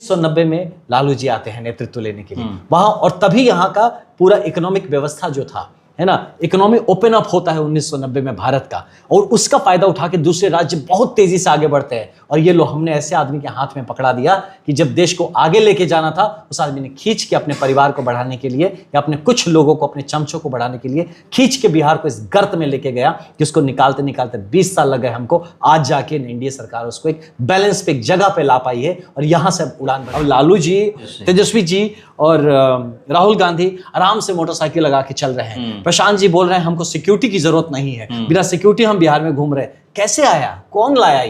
1990 में लालू जी आते हैं नेतृत्व लेने के लिए वहां, और तभी यहाँ का पूरा इकोनॉमिक व्यवस्था जो था, है ना, इकोनॉमी ओपन अप होता है 1990 में भारत का, और उसका फायदा उठा के दूसरे राज्य बहुत तेजी से आगे बढ़ते हैं। और ये लो हमने ऐसे आदमी के हाथ में पकड़ा दिया कि जब देश को आगे लेके जाना था, उस आदमी ने खींच के अपने परिवार को बढ़ाने के लिए या अपने कुछ लोगों को, अपने चमचों को बढ़ाने के लिए खींच के बिहार को इस गर्त में लेके गया, जिसको निकालते निकालते 20 साल लग गए हमको। आज जाके एनडीए सरकार उसको एक बैलेंस पे, एक जगह पे ला पाई है, और यहां से उड़ान भर। लालू जी, तेजस्वी जी और राहुल गांधी आराम से मोटरसाइकिल लगा के चल रहे हैं। प्रशांत जी बोल रहे हैं हमको सिक्योरिटी की जरूरत नहीं है, बिना सिक्योरिटी हम बिहार में घूम रहे हैं। कैसे आया, कौन लाया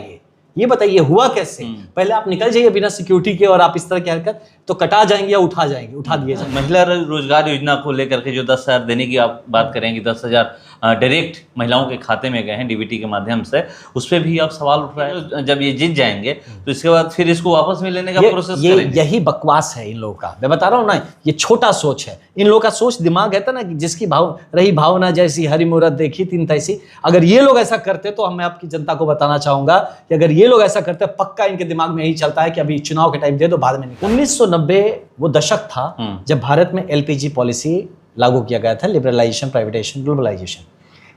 ये बताइए, हुआ कैसे? पहले आप निकल जाइए बिना सिक्योरिटी के, और आप इस तरह की हरकत तो कटा जाएंगे या उठा दिए जाएंगे। महिला रोजगार योजना को लेकर के जो 10,000 देने की आप बात करेंगे, 10,000 डायरेक्ट महिलाओं के खाते में गए हैं डीबीटी के माध्यम से, उस पर भी आप सवाल उठ रहा है। जब ये जीत जाएंगे तो इसके बाद फिर इसको वापस में लेने का प्रोसेस करेंगे। यही बकवास है इन लोगों का, मैं बता रहा हूँ ना, ये छोटा सोच है इन लोगों का। सोच दिमाग है ना कि जिसकी भावना जैसी हरी मूरत देखी तीन तैसी। अगर ये लोग ऐसा करते तो मैं आपकी जनता को बताना चाहूंगा कि अगर ये लोग ऐसा करते, पक्का इनके दिमाग में यही चलता है कि अभी चुनाव के टाइम दे दो, बाद में नहीं। 1990 वो दशक था जब भारत में एलपीजी पॉलिसी लागू किया गया था, लिबरलाइजेशन, प्राइवेटाइजेशन, ग्लोबलाइजेशन,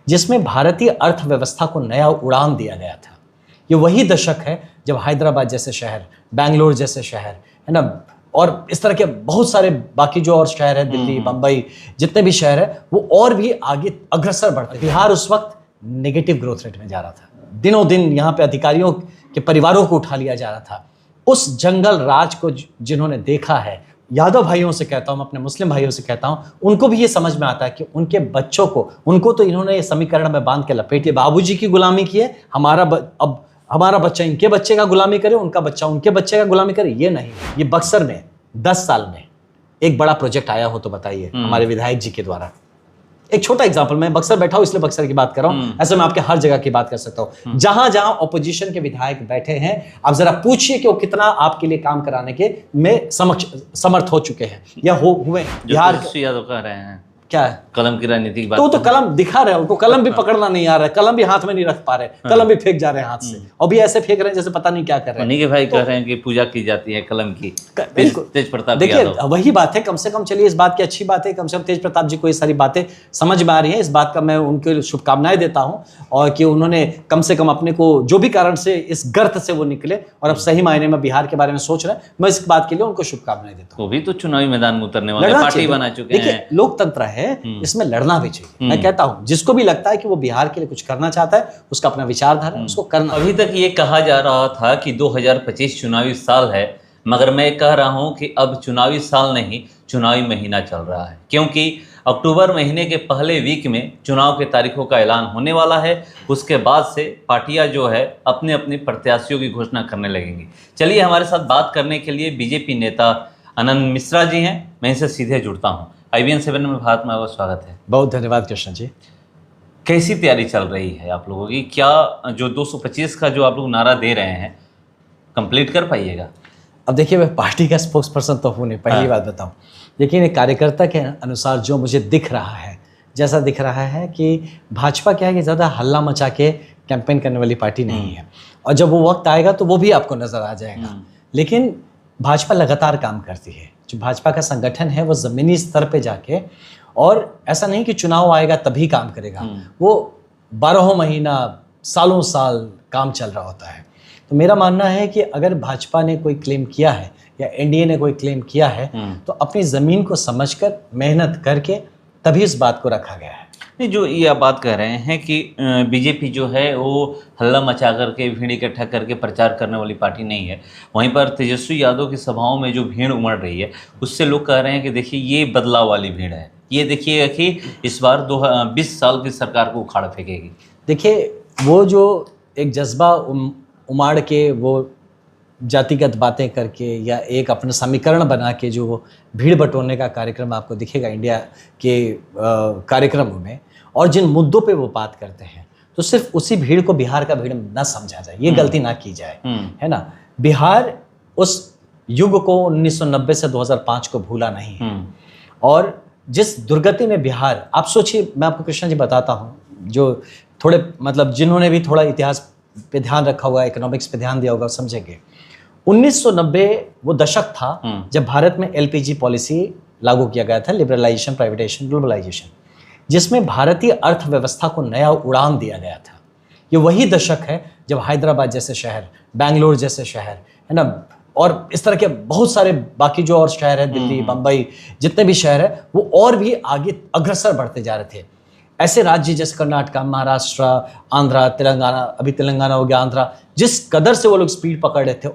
जिसमें भारतीय अर्थव्यवस्था को नया उड़ान दिया गया था। ये वही दशक है जब हैदराबाद जैसे शहर, बैंगलोर जैसे शहर, है ना, और इस तरह के बहुत सारे बाकी जो और शहर है, दिल्ली, बंबई, जितने भी शहर है, वो और भी आगे अग्रसर बढ़ते। बिहार उस वक्त नेगेटिव ग्रोथ रेट में जा रहा था। दिनों दिन यहाँ पे अधिकारियों के परिवारों को उठा लिया जा रहा था। उस जंगल राज को जिन्होंने देखा है, यादव भाइयों से कहता हूं, अपने मुस्लिम भाइयों से कहता हूं, उनको भी ये समझ में आता है कि उनके बच्चों को, उनको तो इन्होंने ये समीकरण में बांध के लपेट लिया। बाबूजी की गुलामी की है, अब हमारा बच्चा इनके बच्चे का गुलामी करे, उनका बच्चा उनके बच्चे का गुलामी करे। ये नहीं। ये बक्सर में 10 साल में एक बड़ा प्रोजेक्ट आया हो तो बताइए, हमारे विधायक जी के द्वारा। एक छोटा एग्जांपल, मैं बक्सर बैठा हूं इसलिए बक्सर की बात कर रहा हूं, ऐसे मैं आपके हर जगह की बात कर सकता हूं। जहां जहां ऑपोजिशन के विधायक बैठे हैं, आप जरा पूछिए कि वो कितना आपके लिए काम कराने के में समर्थ हो चुके हैं या हुए। बिहार यादव कह रहे हैं क्या है, कलम की राजनीति की बात, तो कलम दिखा रहे हैं, उनको कलम भी पकड़ना नहीं आ रहा है, कलम भी हाथ में नहीं रख पा रहे, कलम भी फेंक जा रहे हैं हाथ से, और भी ऐसे फेंक रहे हैं जैसे पता नहीं क्या कर रहे हैं। उन्हीं के भाई कह रहे हैं कि पूजा की जाती है कलम की, तेज प्रताप। देखिए वही बात है, कम से कम चलिए इस बात की अच्छी बात है, कम से कम तेज प्रताप जी को ये सारी बातें समझ में आ रही हैं। इस बात का मैं उनके शुभकामनाएं देता हूं, और कि उन्होंने कम से कम अपने को जो भी कारण से इस गर्त से वो निकले और अब सही मायने में बिहार के बारे में सोच रहे हैं। मैं इस बात के लिए उनको शुभकामनाएं देता हूँ। वो भी तो चुनावी मैदान में उतरने वाले, पार्टी बना चुके हैं। लोकतंत्र है, इसमें लड़ना भी चाहिए। मैं कहता हूं जिसको भी लगता है कि वो बिहार के लिए कुछ करना चाहता है, उसका अपना विचारधारा है, उसको करना। अभी तक ये कहा जा रहा था कि 2025 चुनावी साल है, मगर मैं कह रहा हूं कि अब चुनावी साल नहीं, चुनावी महीना चल रहा है, क्योंकि अक्टूबर महीने के पहले वीक में चुनाव के तारीखों का ऐलान होने वाला है। उसके बाद से पार्टियां जो है अपने अपने प्रत्याशियों की घोषणा करने लगेंगी। चलिए हमारे साथ बात करने के लिए बीजेपी नेता आनंद मिश्रा जी हैं, मैं इनसे सीधे जुड़ता हूं। IBN 7 में भारत में आपका स्वागत है। बहुत धन्यवाद कृष्ण जी। कैसी तैयारी चल रही है आप लोगों की? क्या जो 225 का जो आप लोग नारा दे रहे हैं कंप्लीट कर पाइएगा? अब देखिए, मैं पार्टी का स्पोक्स पर्सन तो हूँ नहीं, पहली बात बताऊँ। लेकिन एक कार्यकर्ता के अनुसार जो मुझे दिख रहा है, जैसा दिख रहा है कि भाजपा क्या है कि ज़्यादा हल्ला मचा के कैंपेन करने वाली पार्टी नहीं है, और जब वो वक्त आएगा तो वो भी आपको नज़र आ जाएगा। लेकिन भाजपा लगातार काम करती है। जो भाजपा का संगठन है वो ज़मीनी स्तर पे जाके, और ऐसा नहीं कि चुनाव आएगा तभी काम करेगा, वो 12 महीना, सालों साल काम चल रहा होता है। तो मेरा मानना है कि अगर भाजपा ने कोई क्लेम किया है या एनडीए ने कोई क्लेम किया है, तो अपनी ज़मीन को समझकर, मेहनत करके तभी इस बात को रखा गया है। नहीं, जो ये आप बात कर रहे हैं कि बीजेपी जो है वो हल्ला मचा करके, भीड़ इकट्ठा करके प्रचार करने वाली पार्टी नहीं है। वहीं पर तेजस्वी यादव की सभाओं में जो भीड़ उमड़ रही है, उससे लोग कह रहे हैं कि देखिए ये बदलाव वाली भीड़ है, ये देखिएगा कि इस बार 20 साल की सरकार को उखाड़ फेंकेगी। देखिए, वो जो एक जज्बा उमाड़ के, वो जातिगत बातें करके या एक अपना समीकरण बना के जो वो भीड़ बटोरने का कार्यक्रम आपको दिखेगा इंडिया के कार्यक्रमों में, और जिन मुद्दों पे वो बात करते हैं, तो सिर्फ उसी भीड़ को बिहार का भीड़ न समझा जाए, ये गलती ना की जाए, है ना। बिहार उस युग को 1990 से 2005 को भूला नहीं है, और जिस दुर्गति में बिहार, आप सोचिए, मैं आपको कृष्ण जी बताता हूँ, जो थोड़े मतलब जिन्होंने भी थोड़ा इतिहास पे ध्यान रखा हुआ, इकोनॉमिक्स पे ध्यान दिया होगा, समझेंगे। 1990 वो दशक था जब भारत में एलपीजी पॉलिसी लागू किया गया था, लिबरलाइजेशन, प्राइवेटाइजेशन, ग्लोबलाइजेशन, जिसमें भारतीय अर्थव्यवस्था को नया उड़ान दिया गया था। ये वही दशक है जब हैदराबाद जैसे शहर, बैंगलोर जैसे शहर, है ना, और इस तरह के बहुत सारे बाकी जो और शहर है, दिल्ली, बम्बई, जितने भी शहर है, वो और भी आगे अग्रसर बढ़ते जा रहे थे। ऐसे राज्य जैसे कर्नाटका, महाराष्ट्र, आंध्रा, तेलंगाना, अभी तेलंगाना हो गया, आंध्रा, जिस कदर से वो लोग स्पीड पकड़ रहे थे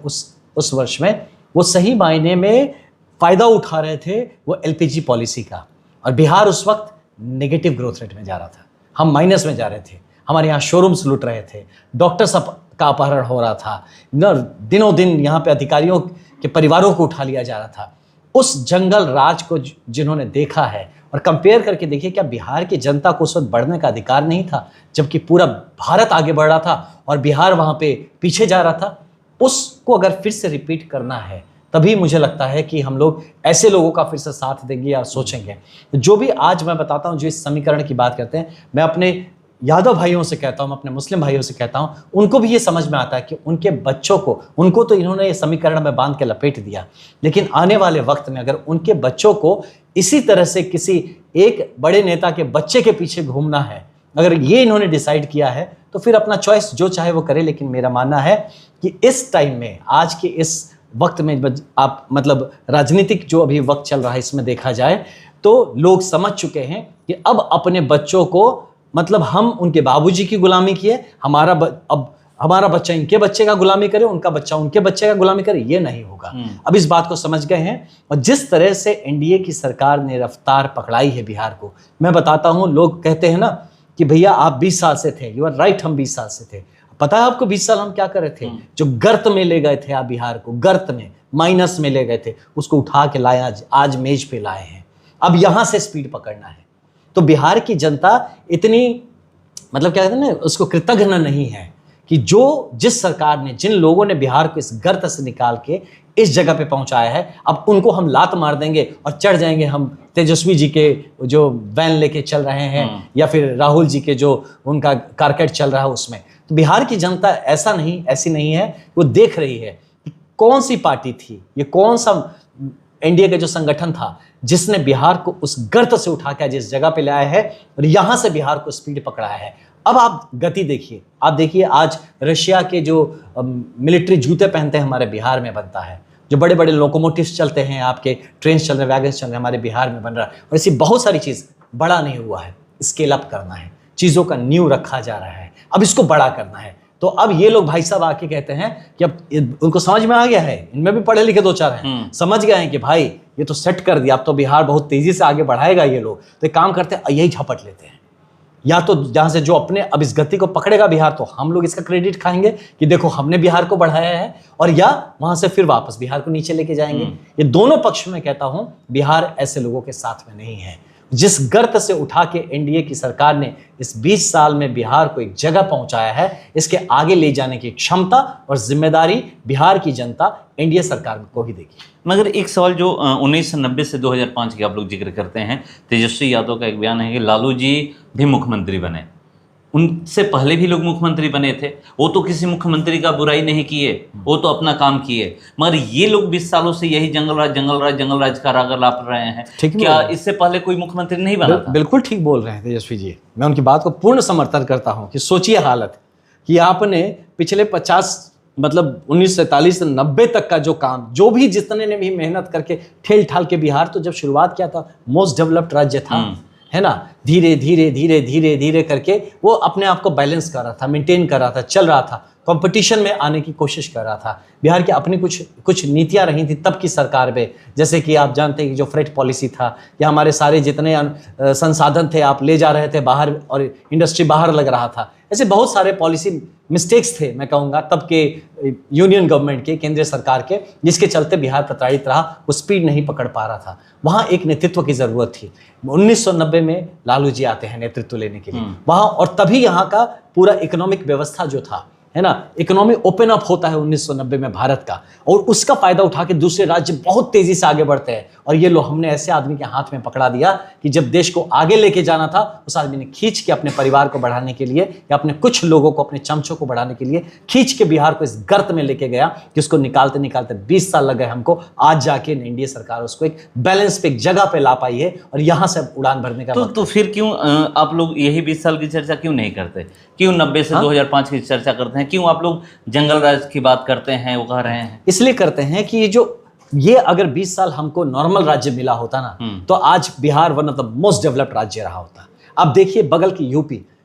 उस वर्ष में, वो सही मायने में फ़ायदा उठा रहे थे वो एलपीजी पॉलिसी का। और बिहार उस वक्त नेगेटिव ग्रोथ रेट में जा रहा था, हम माइनस में जा रहे थे, हमारे यहाँ शोरूम्स लूट रहे थे, डॉक्टर्स का अपहरण हो रहा था, दिनों दिन यहाँ पे अधिकारियों के परिवारों को उठा लिया जा रहा था। उस जंगल राज को जिन्होंने देखा है, और कंपेयर करके देखिए, क्या बिहार की जनता को उस वक्त बढ़ने का अधिकार नहीं था, जबकि पूरा भारत आगे बढ़ रहा था और बिहार वहाँ पे पीछे जा रहा था। उसको अगर फिर से रिपीट करना है, तभी मुझे लगता है कि हम लोग ऐसे लोगों का फिर से साथ देंगे या सोचेंगे। जो भी आज मैं बताता हूँ, जो इस समीकरण की बात करते हैं, मैं अपने यादव भाइयों से कहता हूँ, अपने मुस्लिम भाइयों से कहता हूँ, उनको भी ये समझ में आता है कि उनके बच्चों को, उनको तो इन्होंने ये समीकरण में बांध के लपेट दिया, लेकिन आने वाले वक्त में अगर उनके बच्चों को इसी तरह से किसी एक बड़े नेता के बच्चे के पीछे घूमना है, अगर ये इन्होंने डिसाइड किया है, तो फिर अपना चॉइस जो चाहे वो करे। लेकिन मेरा मानना है कि इस टाइम में, आज के इस वक्त में, आप मतलब राजनीतिक जो अभी वक्त चल रहा है, इसमें देखा जाए तो लोग समझ चुके हैं कि अब अपने बच्चों को, मतलब हम उनके बाबूजी की गुलामी किए, अब हमारा बच्चा इनके बच्चे का गुलामी करे, उनका बच्चा उनके बच्चे का गुलामी करे, ये नहीं होगा। अब इस बात को समझ गए हैं। और जिस तरह से एनडीए की सरकार ने रफ्तार पकड़ाई है बिहार को, मैं बताता हूँ, लोग कहते हैं ना कि भैया आप 20 साल से थे, यू आर राइट, हम 20 साल से थे। पता है आपको 20 साल हम क्या कर रहे थे? जो गर्त में ले गए थे आप बिहार को, गर्त में, माइनस में ले गए थे, उसको उठा के लाए, आज मेज पे लाए हैं। अब यहां से स्पीड पकड़ना है। तो बिहार की जनता इतनी, मतलब क्या कहते हैं ना, उसको कृतज्ञ नहीं है कि जिस सरकार ने, जिन लोगों ने बिहार को इस गर्त से निकाल के इस जगह पे पहुंचाया है, अब उनको हम लात मार देंगे और चढ़ जाएंगे हम तेजस्वी जी के जो वैन लेके चल रहे हैं, या फिर राहुल जी के जो उनका कारकेट चल रहा है उसमें। तो बिहार की जनता ऐसी नहीं है, वो देख रही है कि कौन सी पार्टी थी, ये कौन सा एनडीए का जो संगठन था जिसने बिहार को उस गर्त से उठा के जिस जगह पे लाया है और यहां से बिहार को स्पीड पकड़ाया है। अब आप गति देखिए, आप देखिए आज रशिया के जो मिलिट्री जूते पहनते हैं हमारे बिहार में बनता है, जो बड़े बड़े लोकोमोटिव्स चलते हैं, आपके ट्रेन चल रहे, वैगन चल रहे, हमारे बिहार में बन रहा है। और ऐसी बहुत सारी चीज़, बड़ा नहीं हुआ है, स्केल अप करना है, चीज़ों का नींव रखा जा रहा है, अब इसको बड़ा करना है। तो अब ये लोग भाई साहब आके कहते हैं कि अब उनको समझ में आ गया है, इनमें भी पढ़े लिखे दो चार हैं, समझ गए हैं कि भाई ये तो सेट कर दिया, अब तो बिहार बहुत तेजी से आगे बढ़ाएगा ये लोग। तो एक काम करते हैं, यही झपट लेते हैं, या तो जहां से जो अपने अब इस गति को पकड़ेगा बिहार, तो हम लोग इसका क्रेडिट खाएंगे कि देखो हमने बिहार को बढ़ाया है, और या वहां से फिर वापस बिहार को नीचे लेके जाएंगे। ये दोनों पक्ष में कहता हूं, बिहार ऐसे लोगों के साथ में नहीं है। जिस गर्त से उठा के एनडीए की सरकार ने इस 20 साल में बिहार को एक जगह पहुंचाया है, इसके आगे ले जाने की क्षमता और जिम्मेदारी बिहार की जनता एनडीए सरकार को ही देगी। मगर एक सवाल जो 1990 से 2005 की आप लोग जिक्र करते हैं, तेजस्वी यादव का एक बयान है कि लालू जी भी मुख्यमंत्री बने, उनसे पहले भी लोग मुख्यमंत्री बने थे, वो तो किसी मुख्यमंत्री का बुराई नहीं किए, वो तो अपना काम किए, मगर ये लोग 20 सालों से यही जंगल राज का राग लाप रहे हैं। क्या इससे पहले कोई मुख्यमंत्री नहीं बना था? बिल्कुल ठीक बोल रहे हैं तेजस्वी जी, मैं उनकी बात को पूर्ण समर्थन करता हूं कि सोचिए हालत कि आपने पिछले 1947 से 90 तक का जो काम, जो भी जितने ने भी मेहनत करके ठेल ठाल के, बिहार तो जब शुरुआत किया था मोस्ट डेवलप्ड राज्य था, है ना, धीरे धीरे करके वो अपने आप को बैलेंस कर रहा था, मेंटेन कर रहा था, चल रहा था, कंपटीशन में आने की कोशिश कर रहा था। बिहार की अपनी कुछ नीतियां रही थी तब की सरकार में, जैसे कि आप जानते हैं कि जो फ्रेट पॉलिसी था, या हमारे सारे जितने संसाधन थे आप ले जा रहे थे बाहर और इंडस्ट्री बाहर लग रहा था। ऐसे बहुत सारे पॉलिसी मिस्टेक्स थे, मैं कहूँगा तब के यूनियन गवर्नमेंट के, केंद्रीय सरकार के, जिसके चलते बिहार प्रताड़ित रहा, वो स्पीड नहीं पकड़ पा रहा था। वहाँ एक नेतृत्व की ज़रूरत थी। 1990 में लालू जी आते हैं नेतृत्व लेने के लिए वहाँ, और तभी यहाँ का पूरा इकोनॉमिक व्यवस्था जो था, है ना, इकोनॉमी ओपन अप होता है 1990 में भारत का, और उसका फायदा उठा के दूसरे राज्य बहुत तेजी से आगे बढ़ते हैं और ये लो हमने ऐसे आदमी के हाथ में पकड़ा दिया कि जब देश को आगे लेके जाना था उस आदमी ने खींच के अपने परिवार को बढ़ाने के लिए या अपने कुछ लोगों को, अपने चमचों को बढ़ाने के लिए खींच के बिहार को इस गर्त में लेके गया कि उसको निकालते निकालते 20 साल लग गए हमको। आज जाके एनडीए सरकार उसको एक बैलेंस पे, एक जगह पे ला पाई है और यहां से उड़ान भरने का तो फिर क्यों आप लोग यही 20 साल की चर्चा क्यों नहीं करते? क्यों 90 से 2005 की चर्चा करते हैं? क्यों आप लोग जंगल राज की बात करते हैं, वो कह रहे हैं? इसलिए करते हैं कि ये अगर 20 साल हमको नॉर्मल राज्य मिला होता ना तो आज Bihar one of the most developed राज्य रहा होता। अब देखिए बगल की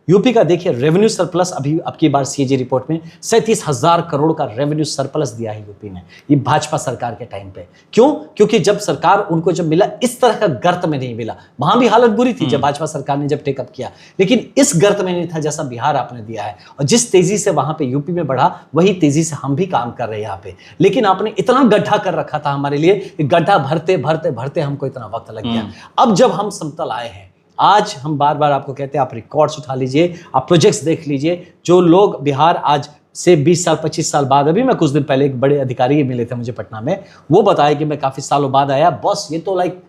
यूपी का देखिए रेवेन्यू सरप्लस अभी अब की बार सीएजी रिपोर्ट में 37,000 करोड़ का रेवेन्यू सरप्लस दिया है यूपी ने, ये भाजपा सरकार के टाइम पे। क्यों? क्योंकि जब सरकार उनको जब मिला इस तरह का गर्त में नहीं मिला। वहां भी हालत बुरी थी जब भाजपा सरकार ने जब टेकअप किया, लेकिन इस गर्त में नहीं था जैसा बिहार आपने दिया है। और जिस तेजी से वहां पे यूपी में बढ़ा वही तेजी से हम भी काम कर रहे हैं यहाँ पे। लेकिन आपने इतना गड्ढा कर रखा था हमारे लिए कि गड्ढा भरते भरते भरते हमको इतना वक्त लग गया। अब जब हम समतल आए हैं, आज हम बार बार आपको कहते हैं आप रिकॉर्ड्स उठा लीजिए, आप प्रोजेक्ट्स देख लीजिए। जो लोग बिहार आज से 20 साल 25 साल बाद, अभी मैं कुछ दिन पहले एक बड़े अधिकारी मिले थे मुझे पटना में, वो बताया कि मैं काफी सालों बाद आया, बॉस ये तो like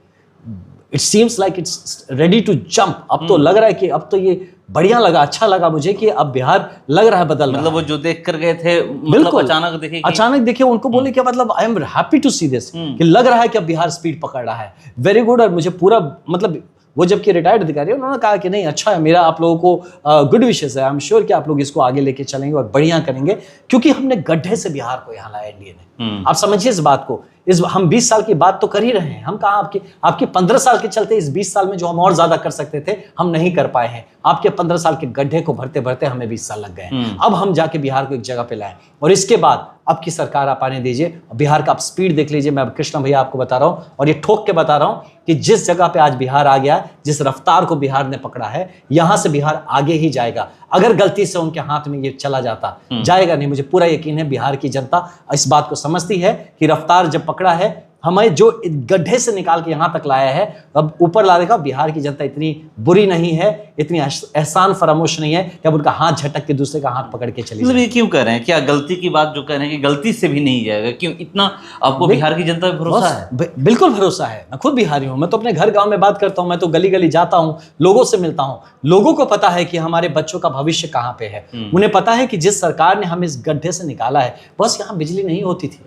it seems like it's ready to jump. अब तो लग रहा है कि अब तो ये बढ़िया लगा, अच्छा लगा मुझे कि अब बिहार लग रहा है बदल रहा है। मतलब वो जो देख कर गए थे, बिल्कुल अचानक देखे उनको बोले कि मतलब I am happy to see this, कि लग रहा है कि अब बिहार स्पीड पकड़ रहा है। Very good. और मुझे पूरा मतलब वो जबकि रिटायर्ड अधिकारी है, उन्होंने कहा कि नहीं अच्छा है, मेरा आप लोगों को गुड विशेस है, आई एम श्योर कि आप लोग इसको आगे लेके चलेंगे और बढ़िया करेंगे, क्योंकि हमने गड्ढे से बिहार को यहाँ लाया एनडीए ने। आप समझिए इस बात को, हम 20 साल की बात तो कर ही रहे हैं। हम कहा आपके 15 साल के चलते इस 20 साल में जो हम और ज्यादा कर सकते थे हम नहीं कर पाए हैं। आपके 15 साल के गड्ढे को भरते भरते हमें 20 साल लग गए। अब हम जाके बिहार को एक जगह पे लाए और इसके बाद अब की सरकार आप आने दीजिए, बिहार का आप स्पीड देख लीजिए। मैं कृष्ण भैया आपको बता रहा हूं और ये ठोक के बता रहा हूं कि जिस जगह पे आज बिहार आ गया, जिस रफ्तार को बिहार ने पकड़ा है, यहां से बिहार आगे ही जाएगा। अगर गलती से उनके हाथ में ये चला जाता, जाएगा नहीं। मुझे पूरा यकीन है बिहार की जनता इस बात को समझती है कि रफ्तार जब पकड़ा है, हमें जो गड्ढे से निकाल के यहां तक लाया है, अब ऊपर ला देगा। बिहार की जनता इतनी बुरी नहीं है, इतनी एहसान फरामोश नहीं है कि अब उनका हाथ झटक के दूसरे का हाथ पकड़ के चली जाए। ये क्यों कह रहे हैं? क्या गलती की बात जो कह रहे हैं कि गलती से भी नहीं जाएगा? क्यों इतना आपको बिहार की जनता पे भरोसा है? बिल्कुल भरोसा है। मैं खुद बिहारी हूं, मैं तो अपने घर गांव में बात करता हूं, मैं तो गली गली जाता हूं, लोगों से मिलता हूं। लोगों को पता है कि हमारे बच्चों का भविष्य कहां पे है। उन्हें पता है कि जिस सरकार ने हमें इस गड्ढे से निकाला है, बस यहां बिजली नहीं होती थी,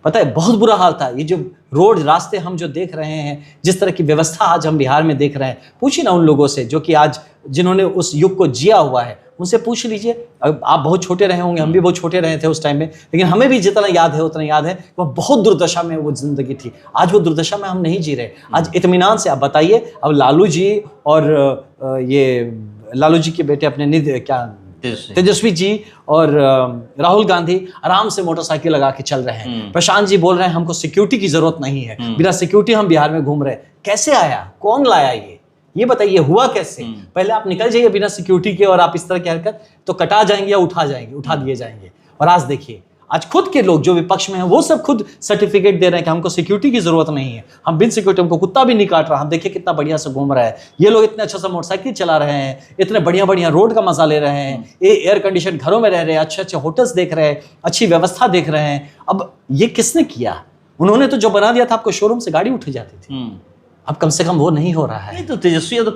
पता है बहुत बुरा हाल था। ये जो रोड रास्ते हम जो देख रहे हैं, जिस तरह की व्यवस्था आज हम बिहार में देख रहे हैं, पूछिए ना उन लोगों से जो कि आज जिन्होंने उस युग को जिया हुआ है, उनसे पूछ लीजिए। आप बहुत छोटे रहे होंगे, हम भी बहुत छोटे रहे थे उस टाइम में, लेकिन हमें भी जितना याद है उतना याद है। वो बहुत दुर्दशा में वो जिंदगी थी। आज वो दुर्दशा में हम नहीं जी रहे। आज इत्मीनान से आप बताइए, अब लालू जी और ये लालू जी के बेटे अपने तेजस्वी जी और राहुल गांधी आराम से मोटरसाइकिल लगा के चल रहे हैं। प्रशांत जी बोल रहे हैं हमको सिक्योरिटी की जरूरत नहीं है, बिना सिक्योरिटी हम बिहार में घूम रहे हैं। कैसे आया? कौन लाया ये बताइए, हुआ कैसे? पहले आप निकल जाइए बिना सिक्योरिटी के और आप इस तरह की हरकत तो कटा जाएंगे या उठा दिए जाएंगे। और आज देखिए, आज खुद के लोग जो विपक्ष में हैं वो सब खुद सर्टिफिकेट दे रहे हैं कि हमको सिक्योरिटी की जरूरत नहीं है, हम बिन सिक्योरिटी, हमको कुत्ता भी नहीं काट रहा, हम देखिए कितना बढ़िया से घूम रहा है। ये लोग इतने अच्छा सा मोटरसाइकिल चला रहे हैं, इतने बढ़िया बढ़िया रोड का मजा ले रहे हैं, एयर कंडीशन घरों में रह रहे हैं, अच्छे अच्छे होटल्स देख रहे हैं, अच्छी व्यवस्था देख रहे हैं। अब ये किसने किया? उन्होंने तो जो बना दिया था, आपको शोरूम से गाड़ी उठ जाती थी। अब कम से कम वो नहीं हो रहा है। नहीं तो तेजस्वी तो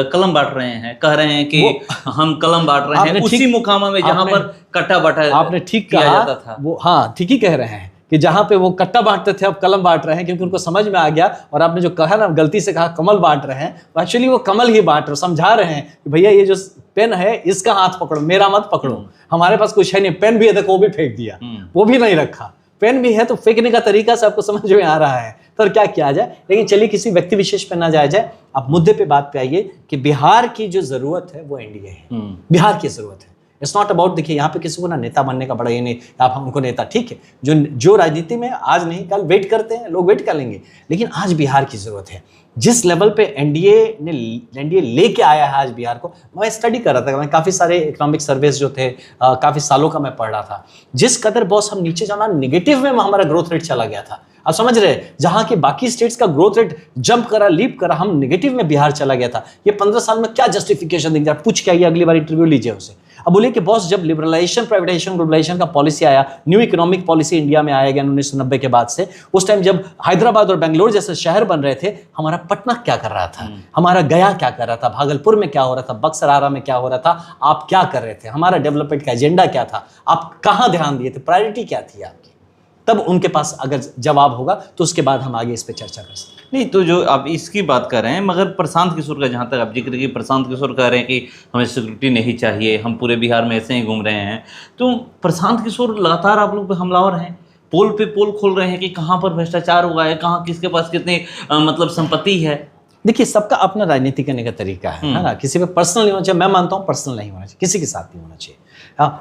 कलम बांट रहे हैं, कह रहे हैं कि हम कलम बांट रहे हैं उसी मुकामा में जहां पर कट्टा बांटा आपने ठीक कहा था। वो हाँ ठीक ही कह रहे हैं कि जहां पे वो कट्टा बांटते थे अब कलम बांट रहे हैं, क्योंकि उनको समझ में आ गया। और आपने जो कहा ना, गलती से कहा कमल बांट रहे हैं, एक्चुअली वो कमल ही बांट रहे, समझा रहे हैं कि भैया ये जो पेन है इसका हाथ पकड़ो, मेरा मत पकड़ो। हमारे पास कुछ है नहीं, पेन भी है देखो वो भी फेंक दिया, वो भी नहीं रखा। पेन भी है तो फेंकने का तरीका से आपको समझ में आ रहा है, तो क्या किया जाए। लेकिन चलिए किसी व्यक्ति विशेष पे ना जाया जाए, आप मुद्दे पे बात पे आइए कि बिहार की जो जरूरत है वो एनडीए है। बिहार की जरूरत है। इट्स नॉट अबाउट, देखिए यहाँ पे किसी को ना नेता बनने का बड़ा ये नहीं, आप हमको नेता, ठीक है, जो राजनीति में आज नहीं कल वेट करते हैं लोग, वेट कर लेंगे, लेकिन आज बिहार की जरूरत है। जिस लेवल पे एनडीए लेके आया है आज बिहार को, मैं स्टडी कर रहा था, मैं काफ़ी सारे इकोनॉमिक सर्वेस जो थे काफ़ी सालों का मैं पढ़ रहा था। जिस कदर बॉस हम नीचे जाना, निगेटिव में हमारा ग्रोथ रेट चला गया था। आप समझ रहे हैं, जहां की बाकी स्टेट्स का ग्रोथ रेट जंप करा, लीप करा, हम नेगेटिव में बिहार चला गया था। ये 15 साल में क्या जस्टिफिकेशन देंगे? आप पूछ के आइए, अगली बार इंटरव्यू लीजिए उसे। अब बोलिए कि बॉस, जब लिबरलाइजेशन, प्राइवेटाइजेशन, ग्लोबलाइजेशन का पॉलिसी आया, न्यू इकोनॉमिक पॉलिसी इंडिया में आया गया 1990 के बाद से, उस टाइम जब हैदराबाद और बेंगलोर जैसे शहर बन रहे थे, हमारा पटना क्या कर रहा था, हमारा गया क्या कर रहा था, भागलपुर में क्या हो रहा था, बक्सर आरा में क्या हो रहा था, आप क्या कर रहे थे, हमारा डेवलपमेंट का एजेंडा क्या था, आप कहाँ ध्यान दिए थे, प्रायोरिटी क्या थी आपकी? तब उनके पास अगर जवाब होगा तो उसके बाद हम आगे इस पे चर्चा कर सकते हैं। नहीं, तो जो आप इसकी बात कर रहे हैं, मगर प्रशांत किशोर का जहाँ तक आप जिक्र की, प्रशांत किशोर कह रहे हैं कि हमें सिक्योरिटी नहीं चाहिए, हम पूरे बिहार में ऐसे ही घूम रहे हैं, तो प्रशांत किशोर लगातार आप लोग पे हमलावर हैं, पोल पे पोल खोल रहे हैं कि कहाँ पर भ्रष्टाचार हुआ है, कहाँ किसके पास कितनी मतलब संपत्ति है। देखिए, सबका अपना राजनीति करने का तरीका है ना, किसी पे पर्सनल नहीं होना चाहिए, मैं मानता हूँ पर्सनल नहीं होना चाहिए, किसी के साथ नहीं होना चाहिए।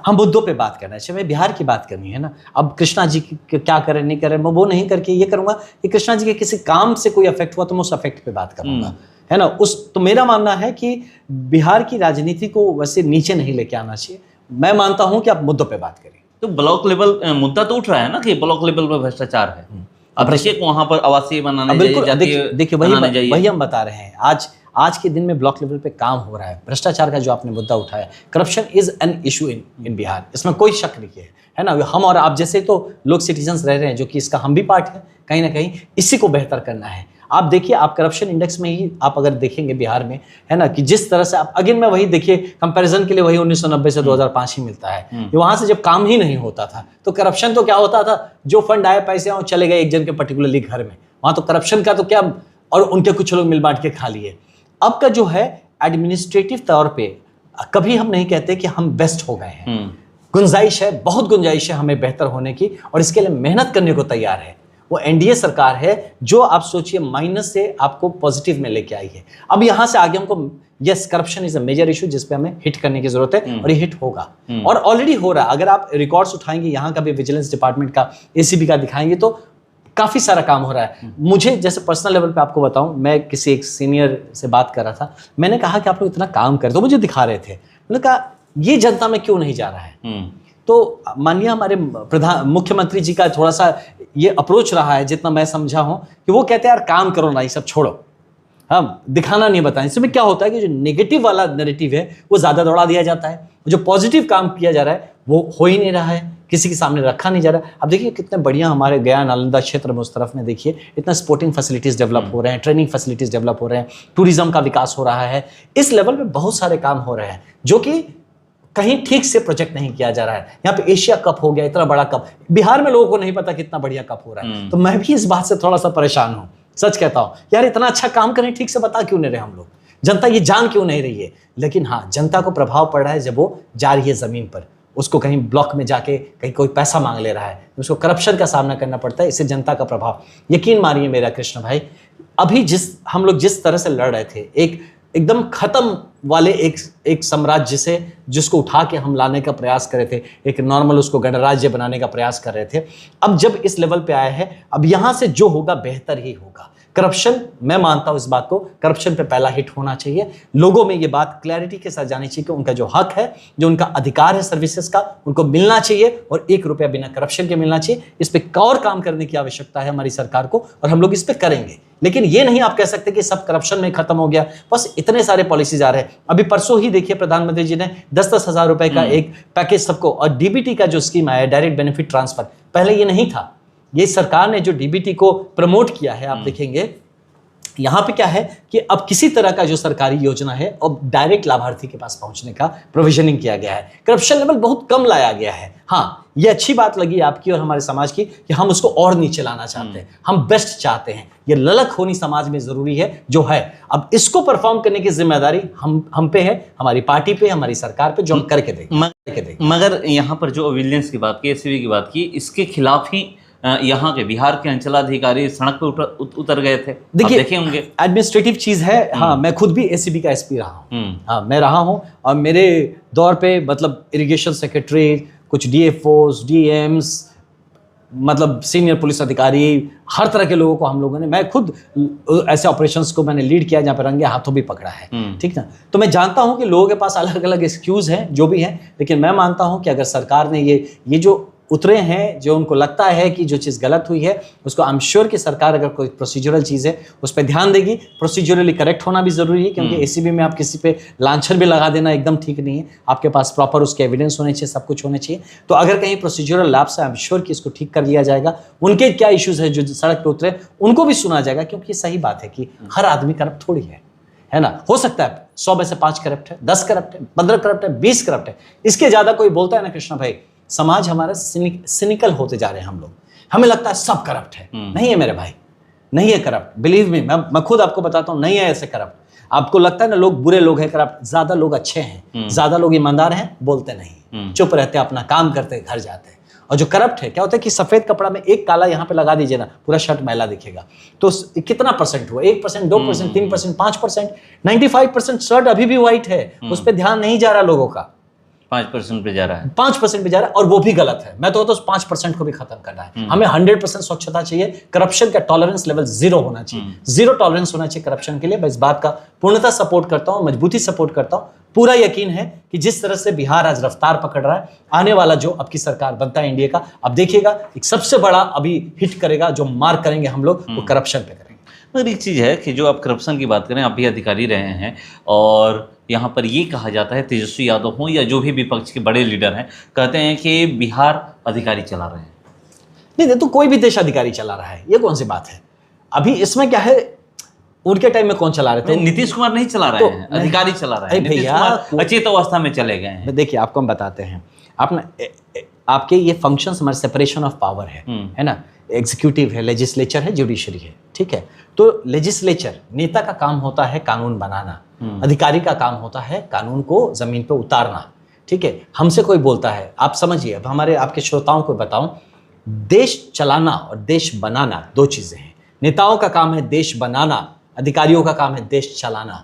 हम मुद्दों पे बात करना चाहिए, बिहार की बात करनी है ना। अब कृष्णा जी क्या करें नहीं करें, मैं वो नहीं करके ये करूंगा कि कृष्णा जी के किसी काम से कोई अफेक्ट हुआ तो मैं उस अफेक्ट पे बात करूंगा, है ना। तो मेरा मानना है कि बिहार की राजनीति को वैसे नीचे नहीं लेके आना चाहिए। मैं मानता हूं कि आप मुद्दों पे बात करें। तो ब्लॉक लेवल मुद्दा तो उठ रहा है ना कि ब्लॉक लेवल पर भ्रष्टाचार है, अब देखिए वहां पर आवासीय बनाने बिल्कुल, देखिए वही हम बता रहे हैं। आज के दिन में ब्लॉक लेवल पे काम हो रहा है। भ्रष्टाचार का जो आपने मुद्दा उठाया, corruption is an issue in Bihar, इसमें कोई शक नहीं है ना। हम और आप जैसे तो लोग सिटीजन्स रह रहे हैं, जो कि इसका हम भी पार्ट है कहीं ना कहीं। इसी को बेहतर करना है। आप देखिए, आप करप्शन इंडेक्स में ही आप अगर देखेंगे बिहार में, है ना, कि जिस तरह से आप अगेन में वही देखिए, कंपैरिजन के लिए वही 1990 से 2005 ही मिलता है। वहां से जब काम ही नहीं होता था तो करप्शन तो क्या होता था, जो फंड आए पैसे आए चले गए एक जन के पर्टिकुलरली घर में, वहां तो करप्शन का तो क्या, और उनके कुछ लोग मिल बांट के खा लिए। अब का जो है एडमिनिस्ट्रेटिव तौर पे कभी हम नहीं कहते कि हम बेस्ट हो गए हैं। गुंजाइश है, बहुत गुंजाइश है हमें बेहतर होने की, और इसके लिए मेहनत करने को तैयार है। वो एनडीए सरकार है जो आप सोचिए माइनस से आपको पॉजिटिव में लेके आई है। अब यहां से आगे हमको, yes, corruption is a major issue जिस पे हमें हिट करने की जरूरत है, और ये हिट होगा और ऑलरेडी हो रहा है। अगर आप रिकॉर्ड्स उठाएंगे यहाँ का भी, विजिलेंस डिपार्टमेंट का, एसीबी का दिखाएंगे तो काफी सारा काम हो रहा है। मुझे जैसे पर्सनल लेवल पे आपको बताऊं, मैं किसी एक सीनियर से बात कर रहा था, मैंने कहा कि आप लोग इतना काम करते, तो मुझे दिखा रहे थे, मैंने कहा ये जनता में क्यों नहीं जा रहा है। तो माननीय हमारे मुख्यमंत्री जी का थोड़ा सा ये अप्रोच रहा है, जितना मैं समझा हूं, कि वो कहते हैं यार काम करो ना, ये सब छोड़ो, हम दिखाना नहीं बताएं। इसमें क्या होता है कि जो नेगेटिव वाला नैरेटिव है वो ज्यादा दौड़ा दिया जाता है, जो पॉजिटिव काम किया जा रहा है वो हो ही नहीं रहा है, किसी के सामने रखा नहीं जा रहा। अब देखिए कितने बढ़िया हमारे गया नालंदा क्षेत्र में, उस तरफ में देखिए इतना स्पोर्टिंग फैसिलिटीज डेवलप हो रहे हैं, ट्रेनिंग फैसिलिटीज डेवलप हो रहे हैं, टूरिज्म का विकास हो रहा है। इस लेवल पे बहुत सारे काम हो रहे हैं जो कि कहीं ठीक से प्रोजेक्ट नहीं किया जा रहा है। यहाँ पे एशिया कप हो गया, इतना बड़ा कप, बिहार में लोगों को नहीं पता कितना बढ़िया कप हो रहा है। तो मैं भी इस बात से थोड़ा सा परेशान हूँ, सच कहता हूँ यार, इतना अच्छा काम करें, ठीक से बता क्यों नहीं रहे हम लोग, जनता ये जान क्यों नहीं रही है। लेकिन हाँ, जनता को प्रभाव पड़ रहा है जब वो जा रही है जमीन पर, उसको कहीं ब्लॉक में जाके कहीं कोई पैसा मांग ले रहा है, उसको करप्शन का सामना करना पड़ता है, इससे जनता का प्रभाव। यकीन मानिए मेरा कृष्ण भाई, अभी हम लोग जिस तरह से लड़ रहे थे, एकदम खत्म वाले एक साम्राज्य से जिसको उठा के हम लाने का प्रयास कर रहे थे, एक नॉर्मल उसको गणराज्य बनाने का प्रयास कर रहे थे, अब जब इस लेवल पे आया है, अब यहां से जो होगा बेहतर ही होगा। करप्शन, मैं मानता हूं इस बात को, करप्शन पे पहला हिट होना चाहिए। लोगों में ये बात क्लैरिटी के साथ जानी चाहिए कि उनका जो हक है, जो उनका अधिकार है सर्विसेज का, उनको मिलना चाहिए, और 1 रुपया बिना करप्शन के मिलना चाहिए। इस पे और काम करने की आवश्यकता है हमारी सरकार को, और हम लोग इस पे करेंगे। लेकिन ये नहीं आप कह सकते कि सब करप्शन में खत्म हो गया, बस इतने सारे पॉलिसीज आ रहे हैं। अभी परसों ही देखिए प्रधानमंत्री जी ने 10-10 हजार रुपए का एक पैकेज सबको, और डीबीटी का जो स्कीम आया, डायरेक्ट बेनिफिट ट्रांसफर, पहले ये नहीं था। ये सरकार ने जो डीबीटी को प्रमोट किया है, आप देखेंगे यहाँ पे क्या है कि अब किसी तरह का जो सरकारी योजना है अब डायरेक्ट लाभार्थी के पास पहुंचने का प्रोविजनिंग किया गया है। करप्शन लेवल बहुत कम लाया गया है। हाँ, ये अच्छी बात लगी आपकी और हमारे समाज की कि हम उसको और नीचे लाना चाहते हैं, हम बेस्ट चाहते हैं। ये ललक होनी समाज में जरूरी है जो है। अब इसको परफॉर्म करने की जिम्मेदारी हम पे है, हमारी पार्टी पे, हमारी सरकार पे, जो हम करके देंगे। मगर यहाँ पर जो विजिलेंस की बात की, एसीबी की बात की, इसके खिलाफ ही यहाँ के बिहार के अंचलाधिकारी सड़क पे उतर गए थे। देखिए होंगे, एडमिनिस्ट्रेटिव चीज है। हाँ, मैं खुद भी एसीबी का एसपी रहा हूँ। हाँ, मैं रहा हूँ, और मेरे दौर पे मतलब इरिगेशन सेक्रेटरी, कुछ डीएफओस, डीएम्स, मतलब सीनियर पुलिस अधिकारी, हर तरह के लोगों को हम लोगों ने, मैं खुद ऐसे ऑपरेशंस को मैंने लीड किया जहाँ पे रंगे हाथों भी पकड़ा है, ठीक ना। तो मैं जानता हूँ कि लोगों के पास अलग अलग एक्सक्यूज हैं, जो भी हैं, लेकिन मैं मानता हूँ कि अगर सरकार ने ये जो उतरे हैं, जो उनको लगता है कि जो चीज़ गलत हुई है उसको, आई एम श्योर कि सरकार अगर कोई प्रोसीजरल चीज़ है उस पर ध्यान देगी। प्रोसीजरली करेक्ट होना भी ज़रूरी है, क्योंकि एसीबी में आप किसी पे लांछन भी लगा देना एकदम ठीक नहीं है। आपके पास प्रॉपर उसके एविडेंस होने चाहिए, सब कुछ होने चाहिए। तो अगर कहीं प्रोसीजरल लैप्स है, आई एम श्योर कि इसको ठीक कर लिया जाएगा। उनके क्या इश्यूज़ है जो सड़क पर उतरे उनको भी सुना जाएगा, क्योंकि सही बात है कि हर आदमी करप्ट थोड़ी है ना। हो सकता है 100 में से 5 करप्ट है, 10 करप्ट है, 15 करप्ट है, 20 करप्ट है, इसके ज़्यादा कोई बोलता है ना कृष्णा भाई, समाज हमारा सिनिकल होते जा रहे हैं हम लोग। हमें लगता है सब करप्ट है। नहीं है मेरे भाई, नहीं है करप्ट। बिलीव मी, मैं खुद आपको बताता हूँ, नहीं है ऐसे करप्ट। आपको लगता है ना लोग बुरे लोग हैं करप्ट, ज्यादा लोग अच्छे हैं, ज्यादा लोग ईमानदार हैं, बोलते नहीं, चुप रहते, अपना काम करते, घर जाते हैं। और जो करप्ट है, क्या होता है कि सफेद कपड़ा में एक काला यहाँ पे लगा दीजिए ना, पूरा शर्ट मैला दिखेगा। तो कितना परसेंट हुआ? 1%, 2%, 3%, 5%, 95% शर्ट अभी भी व्हाइट है, उस पर ध्यान नहीं जा रहा लोगों का। 5% पे जा रहा है, 5% पे जा रहा है, और वो भी गलत है। मैं तो 5% को भी खत्म करना है। हमें 100% स्वच्छता चाहिए। करप्शन का टॉलरेंस लेवल 0 होना चाहिए, 0 टॉलरेंस होना चाहिए करप्शन के लिए। मैं इस बात का पूर्णतः सपोर्ट करता हूं, मजबूती सपोर्ट करता हूं। पूरा यकीन है कि जिस तरह से बिहार आज रफ्तार पकड़ रहा है, आने वाला जो अब की सरकार बनता है इंडिया का, अब देखिएगा एक सबसे बड़ा अभी हिट करेगा, जो मार करेंगे हम लोग, वो करप्शन पे करेंगे। मगर एक चीज़ है कि जो आप करप्शन की बात करें, आप भी अधिकारी रहे हैं, और यहाँ पर ये कहा जाता है, तेजस्वी यादव हों या जो भी विपक्ष के बड़े लीडर हैं, कहते हैं कि बिहार अधिकारी चला रहे हैं। नहीं, तो कोई भी देश अधिकारी चला रहा है, ये कौन सी बात है? अभी इसमें क्या है, उनके टाइम में कौन चला रहे थे? नीतीश कुमार नहीं चला रहे हैं, अधिकारी चला रहे हैं। नीतीश कुमार अचेत अवस्था में चले गए हैं। देखिए, आपको हम बताते हैं, आपके ये फंक्शंस हमारे सेपरेशन ऑफ पावर है ना। एग्जीक्यूटिव है, लेजिस्लेचर है, जुडिशरी है, ठीक है। तो लेजिस्लेचर, नेता का काम होता है कानून बनाना, अधिकारी का काम होता है कानून को जमीन पे उतारना, ठीक है। हमसे कोई बोलता है, आप समझिए, अब हमारे आपके श्रोताओं को बताऊं, देश चलाना और देश बनाना 2 चीजें हैं। नेताओं का काम है देश बनाना, अधिकारियों का काम है देश चलाना,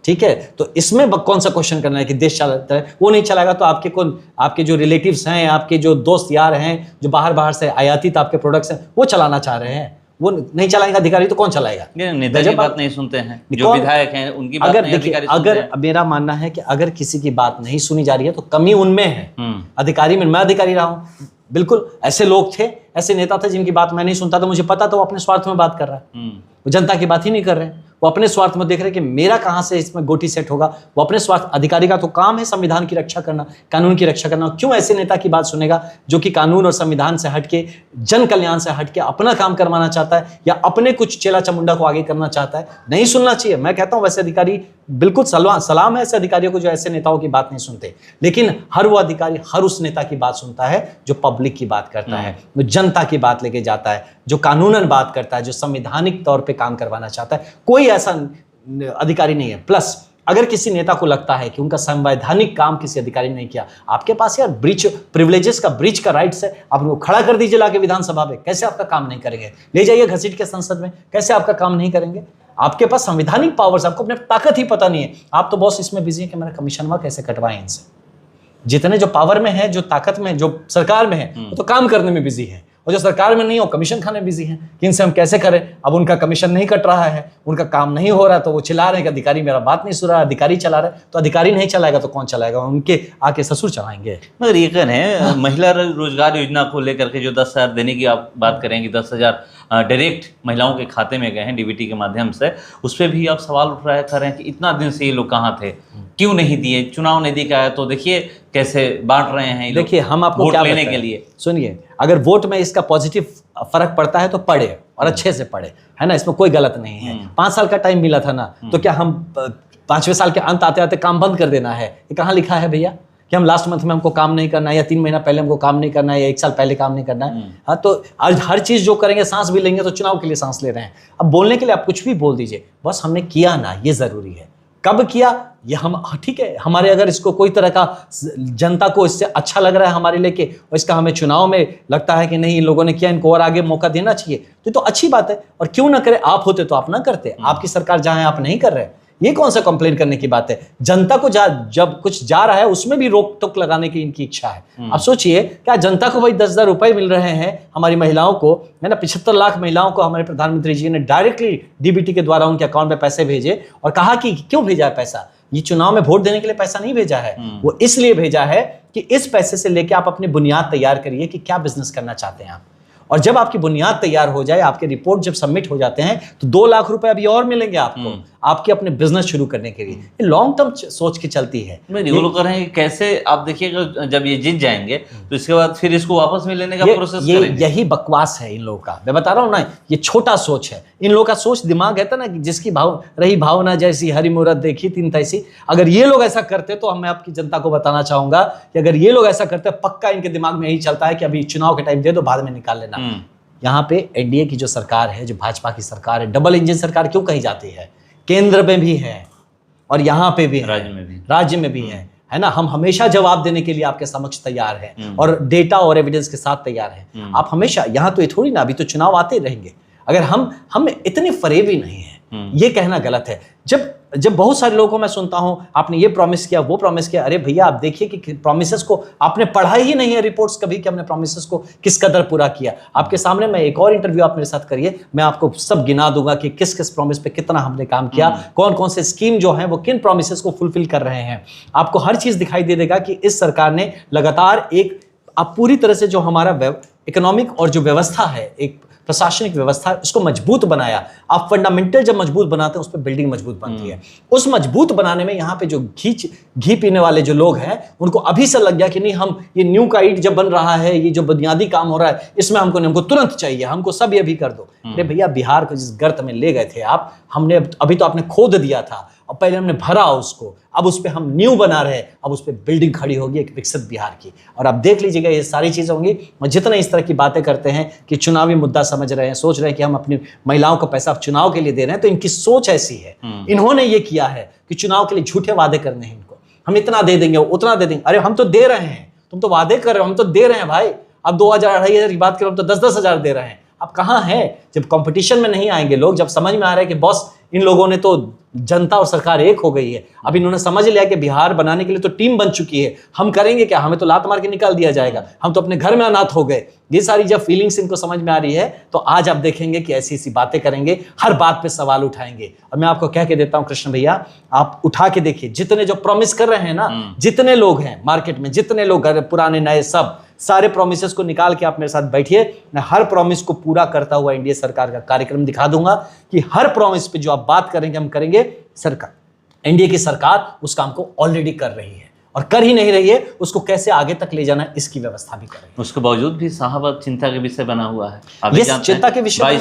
ठीक है। तो इसमें कौन सा क्वेश्चन करना है कि देश चलाता है? वो नहीं चलाएगा तो आपके जो रिलेटिव्स हैं, आपके जो दोस्त यार हैं, जो बाहर से आयातित आपके प्रोडक्ट्स हैं, वो चलाना चाह रहे हैं, वो नहीं चलाएगा अधिकारी, तो कौन चलाएगा? नेता की बात नहीं सुनते हैं, जो विधायक हैं उनकी बात नहीं अधिकारी सुनते हैं। अगर मेरा मानना है कि अगर किसी की बात नहीं सुनी जा रही है तो कमी उनमें है, अधिकारी में। मैं अधिकारी रहा हूं, बिल्कुल ऐसे लोग थे, ऐसे नेता थे जिनकी बात मैं नहीं सुनता था, मुझे पता था वो अपने स्वार्थ में बात कर रहा है, वो जनता की बात ही नहीं कर रहे हैं, वो अपने स्वार्थ में देख रहे हैं कि मेरा कहां से इसमें गोटी सेट होगा। वो अपने स्वार्थ, अधिकारी का तो काम है संविधान की रक्षा करना, कानून की रक्षा करना। क्यों ऐसे नेता की बात सुनेगा जो कि कानून और संविधान से हटके, जन कल्याण से हटके अपना काम करवाना चाहता है, या अपने कुछ चेला चमुंडा को आगे करना चाहता है? नहीं सुनना चाहिए। मैं कहता हूं वैसे अधिकारी, बिल्कुल सलाम है ऐसे अधिकारियों को जो ऐसे नेताओं की बात नहीं सुनते। लेकिन हर वो अधिकारी हर उस नेता की बात सुनता है जो पब्लिक की बात करता है, जो जनता की बात लेके जाता है, जो कानूनन बात करता है, जो संवैधानिक तौर पे काम करवाना चाहता है। कोई ऐसा अधिकारी नहीं है। प्लस अगर किसी नेता को लगता है कि उनका संवैधानिक काम किसी अधिकारी ने नहीं किया, आपके पास यार ब्रीच प्रिविलेजेस का, ब्रीच का राइट्स है, आप उनको खड़ा कर दीजिए लाके विधानसभा में। कैसे आपका काम नहीं करेंगे? ले जाइए घसीट के संसद में, कैसे आपका काम नहीं करेंगे? आपके पास संवैधानिक पावर्स, आपको अपने ताकत ही पता नहीं है। आप तो बॉस इसमें बिजी है कि मेरा कमीशनवा कैसे कटवाएं इनसे। जितने जो पावर में है, जो ताकत में, जो सरकार में है, वो तो काम करने में बिजी है, और जो सरकार में नहीं हो कमीशन खाने बिजी हैं कि इनसे हम कैसे करें। अब उनका कमीशन नहीं कट रहा है, उनका काम नहीं हो रहा, तो वो चिल्ला रहे हैं कि अधिकारी मेरा बात नहीं सुन रहा, अधिकारी चला रहा है। तो अधिकारी नहीं चलाएगा तो कौन चलाएगा? उनके आके ससुर चलाएंगे। मगर ये कहें, महिला रोजगार योजना को लेकर के जो 10,000 देने की आप बात करेंगे, 10,000 डायरेक्ट महिलाओं के खाते में गए हैं डीबीटी के माध्यम से, उस पर भी आप सवाल उठ रहे कर रहे हैं कि इतना दिन से ये लोग कहाँ थे, क्यों नहीं दिए? चुनाव नहीं दिखा है तो देखिए कैसे बांट रहे हैं। देखिए, हम आपको क्या लेने के लिए, सुनिए, अगर वोट में इसका पॉजिटिव फर्क पड़ता है तो पड़े, और अच्छे से पड़े, है ना, इसमें कोई गलत नहीं है। 5 साल का टाइम मिला था ना, तो क्या हम 5वें साल के अंत आते आते काम बंद कर देना है? ये कहाँ लिखा है भैया कि हम लास्ट मंथ में हमको काम नहीं करना है, या 3 महीना पहले हमको काम नहीं करना है, या 1 साल पहले काम नहीं करना है? हाँ, तो हर चीज जो करेंगे, सांस भी लेंगे तो चुनाव के लिए सांस ले रहे हैं। अब बोलने के लिए आप कुछ भी बोल दीजिए, बस हमने किया ना, ये जरूरी है। कब किया ये हम, ठीक है, हमारे अगर इसको कोई तरह का जनता को इससे अच्छा लग रहा है हमारे लेके, और इसका हमें चुनाव में लगता है कि नहीं इन लोगों ने किया, इनको और आगे मौका देना चाहिए, तो अच्छी बात है। और क्यों ना करे? आप होते तो आप ना करते। आपकी सरकार जहां है आप नहीं कर रहे, ये कौन सा कंप्लेन करने की बात है? जनता को जब कुछ जा रहा है उसमें भी रोक टोक लगाने की इनकी इच्छा है। आप सोचिए, क्या जनता को भाई 10,000 रुपए मिल रहे हैं, हमारी महिलाओं को, है ना, 75 लाख महिलाओं को हमारे प्रधानमंत्री जी ने डायरेक्टली डीबीटी के द्वारा उनके अकाउंट में पैसे भेजे, और कहा कि क्यों भेजा है पैसा? ये चुनाव में वोट देने के लिए पैसा नहीं भेजा है, वो इसलिए भेजा है कि इस पैसे से लेके आप अपनी बुनियाद तैयार करिए कि क्या बिजनेस करना चाहते हैं आप। और जब आपकी बुनियाद तैयार हो जाए, आपके रिपोर्ट जब सबमिट हो जाते हैं, तो 2 लाख रुपए अभी और मिलेंगे आपको आपके अपने बिजनेस शुरू करने के लिए। ये लॉन्ग टर्म सोच के चलती है। रिवॉल्व कर रहे हैं कि कैसे आप देखिएगा जब ये जीत जाएंगे तो इसके बाद फिर इसको वापस में लेने का प्रोसेस करेंगे। यही बकवास है इन लोगों का, मैं बता रहा हूँ ना, ये छोटा सोच है इन लोगों का। सोच दिमाग कहता ना कि जिसकी रही भावना जैसी हरी मूरत देखी तीन तैसी। अगर ये लोग ऐसा करते तो मैं आपकी जनता को बताना चाहूंगा कि अगर ये लोग ऐसा करते, पक्का इनके दिमाग में यही चलता है कि अभी चुनाव के टाइम दे दो, बाद में निकाल लेना। यहाँ पे एनडीए की जो सरकार है, जो भाजपा की सरकार है, डबल इंजन सरकार क्यों कही जाती है? केंद्र में भी है और यहाँ पे भी है, राज्य में भी है ना। हम हमेशा जवाब देने के लिए आपके समक्ष तैयार हैं और डेटा और एविडेंस के साथ तैयार हैं। आप हमेशा, यहाँ तो ये थोड़ी ना, अभी तो चुनाव आते रहेंगे। अगर हम इतने फरेबी नहीं है, ये कहना गलत है। जब बहुत सारे लोगों को मैं सुनता हूं, आपने ये प्रॉमिस किया, वो प्रॉमिस किया। अरे भैया, आप देखिए कि प्रॉमिसेस को आपने पढ़ा ही नहीं है रिपोर्ट्स कभी कि हमने प्रॉमिसेस को किस कदर पूरा किया। आपके सामने मैं एक और इंटरव्यू आप मेरे साथ करिए, मैं आपको सब गिना दूंगा कि किस किस प्रॉमिस पे कितना हमने काम किया, कौन कौन से स्कीम जो है वो किन प्रॉमिसेस को फुलफिल कर रहे हैं। आपको हर चीज दिखाई दे देगा कि इस सरकार ने लगातार आप पूरी तरह से जो हमारा इकोनॉमिक और जो व्यवस्था है, एक प्रशासनिक व्यवस्था, उसको मजबूत बनाया। आप फंडामेंटल जब मजबूत बनाते हैं, उस पर बिल्डिंग मजबूत बनती है। उस मजबूत बनाने में यहाँ पे जो घी पीने वाले जो लोग हैं, उनको अभी से लग गया कि नहीं, हम ये न्यू काइट जब बन रहा है, ये जो बुनियादी काम हो रहा है, इसमें हमको तुरंत चाहिए, हमको सब ये भी कर दो। अरे भैया, बिहार को जिस गर्त में ले गए थे आप, हमने अभी तो आपने खोद दिया था और पहले हमने भरा उसको, अब उस पर हम न्यू बना रहे हैं, अब उस पर बिल्डिंग खड़ी होगी एक विकसित बिहार की। और आप देख लीजिएगा, ये सारी चीजें होंगी। और जितने इस तरह की बातें करते हैं कि चुनावी मुद्दा समझ रहे हैं, सोच रहे हैं कि हम अपनी महिलाओं को पैसा चुनाव के लिए दे रहे हैं, तो इनकी सोच ऐसी है। इन्होंने ये किया है कि चुनाव के लिए झूठे वादे करने हैं इनको, हम इतना दे देंगे, उतना दे देंगे। अरे हम तो दे रहे हैं, तुम तो वादे कर रहे हो, हम तो दे रहे हैं भाई। अब 2000 2,500 की बात करो, हम तो 10-10 हजार दे रहे हैं। अब कहाँ है? जब कंपटीशन में नहीं आएंगे लोग, जब समझ में आ रहा है कि बॉस, इन लोगों ने तो जनता और सरकार एक हो गई है, अब इन्होंने समझ लिया कि बिहार बनाने के लिए तो टीम बन चुकी है, हम करेंगे क्या, हमें तो लात मार के निकाल दिया जाएगा, हम तो अपने घर में अनाथ हो गए। ये सारी जब फीलिंग्स इनको समझ में आ रही है, तो आज आप देखेंगे कि ऐसी ऐसी बातें करेंगे, हर बात पे सवाल उठाएंगे। और मैं आपको कह के देता हूं कृष्ण भैया, आप उठा के देखिए, जितने जो प्रॉमिस कर रहे हैं ना, जितने लोग हैं मार्केट में, जितने लोग पुराने नए सब सारे प्रॉमिसेस को निकाल के आप मेरे साथ बैठिए, मैं हर प्रॉमिस को पूरा करता हुआ एनडीए सरकार का कार्यक्रम दिखा दूंगा कि हर प्रॉमिस पे जो आप बात करेंगे हम करेंगे। सरकार, एनडीए की सरकार उस काम को ऑलरेडी कर रही है, और कर ही नहीं रही है, उसको कैसे आगे तक ले जाना है इसकी व्यवस्था भी करेंगे। उसके बावजूद भी शाहबाद चिंता के विषय बना हुआ है। अभी चिंता के विषय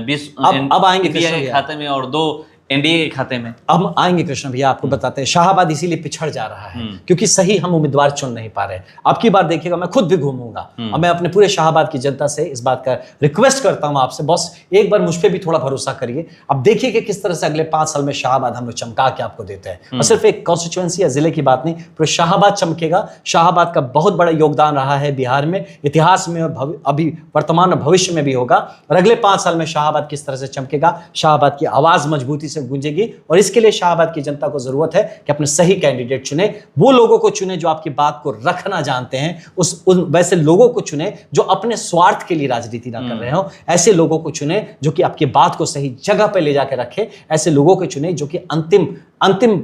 20 अब आएंगे के खाते में और 2 एनडीए के खाते में। अब आएंगे कृष्ण भैया, आपको बताते हैं। शाहबाद इसीलिए पिछड़ जा रहा है क्योंकि सही हम उम्मीदवार चुन नहीं पा रहे। अब की बार देखिएगा, मैं खुद भी घूमूंगा और मैं अपने पूरे शाहबाद की जनता से इस बात का रिक्वेस्ट करता हूं आपसे, बॉस एक बार मुझ पर भी थोड़ा भरोसा करिए। अब देखिए कि किस तरह से अगले 5 साल में शाहबाद हम लोग चमका के आपको देते हैं। और सिर्फ एक कॉन्स्टिट्यूएंसी या जिले की बात नहीं, पूरे शाहबाद चमकेगा। शाहबाद का बहुत बड़ा योगदान रहा है बिहार में, इतिहास में, अभी वर्तमान और भविष्य में भी होगा। और अगले 5 साल में शाहबाद किस तरह से चमकेगा, शाहबाद की आवाज मजबूती से गूंजेगी। और इसके लिए शाहबाद की जनता को जरूरत है कि अपने सही कैंडिडेट चुने, वो लोगों को चुने जो आपकी बात को रखना जानते हैं, वैसे लोगों को चुने जो अपने स्वार्थ के लिए राजनीति ना कर रहे हो, ऐसे लोगों को चुने जो कि आपकी बात को सही जगह पे ले जाकर रखे, ऐसे लोगों को चुने जो कि अंतिम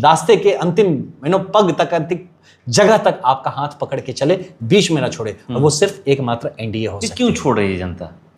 रास्ते के अंतिम पग तक, अंतिम जगह तक आपका हाथ पकड़ के चले, बीच में ना छोड़े। और वो सिर्फ एकमात्र एनडीए हो सकती है। क्यों छोड़ रही है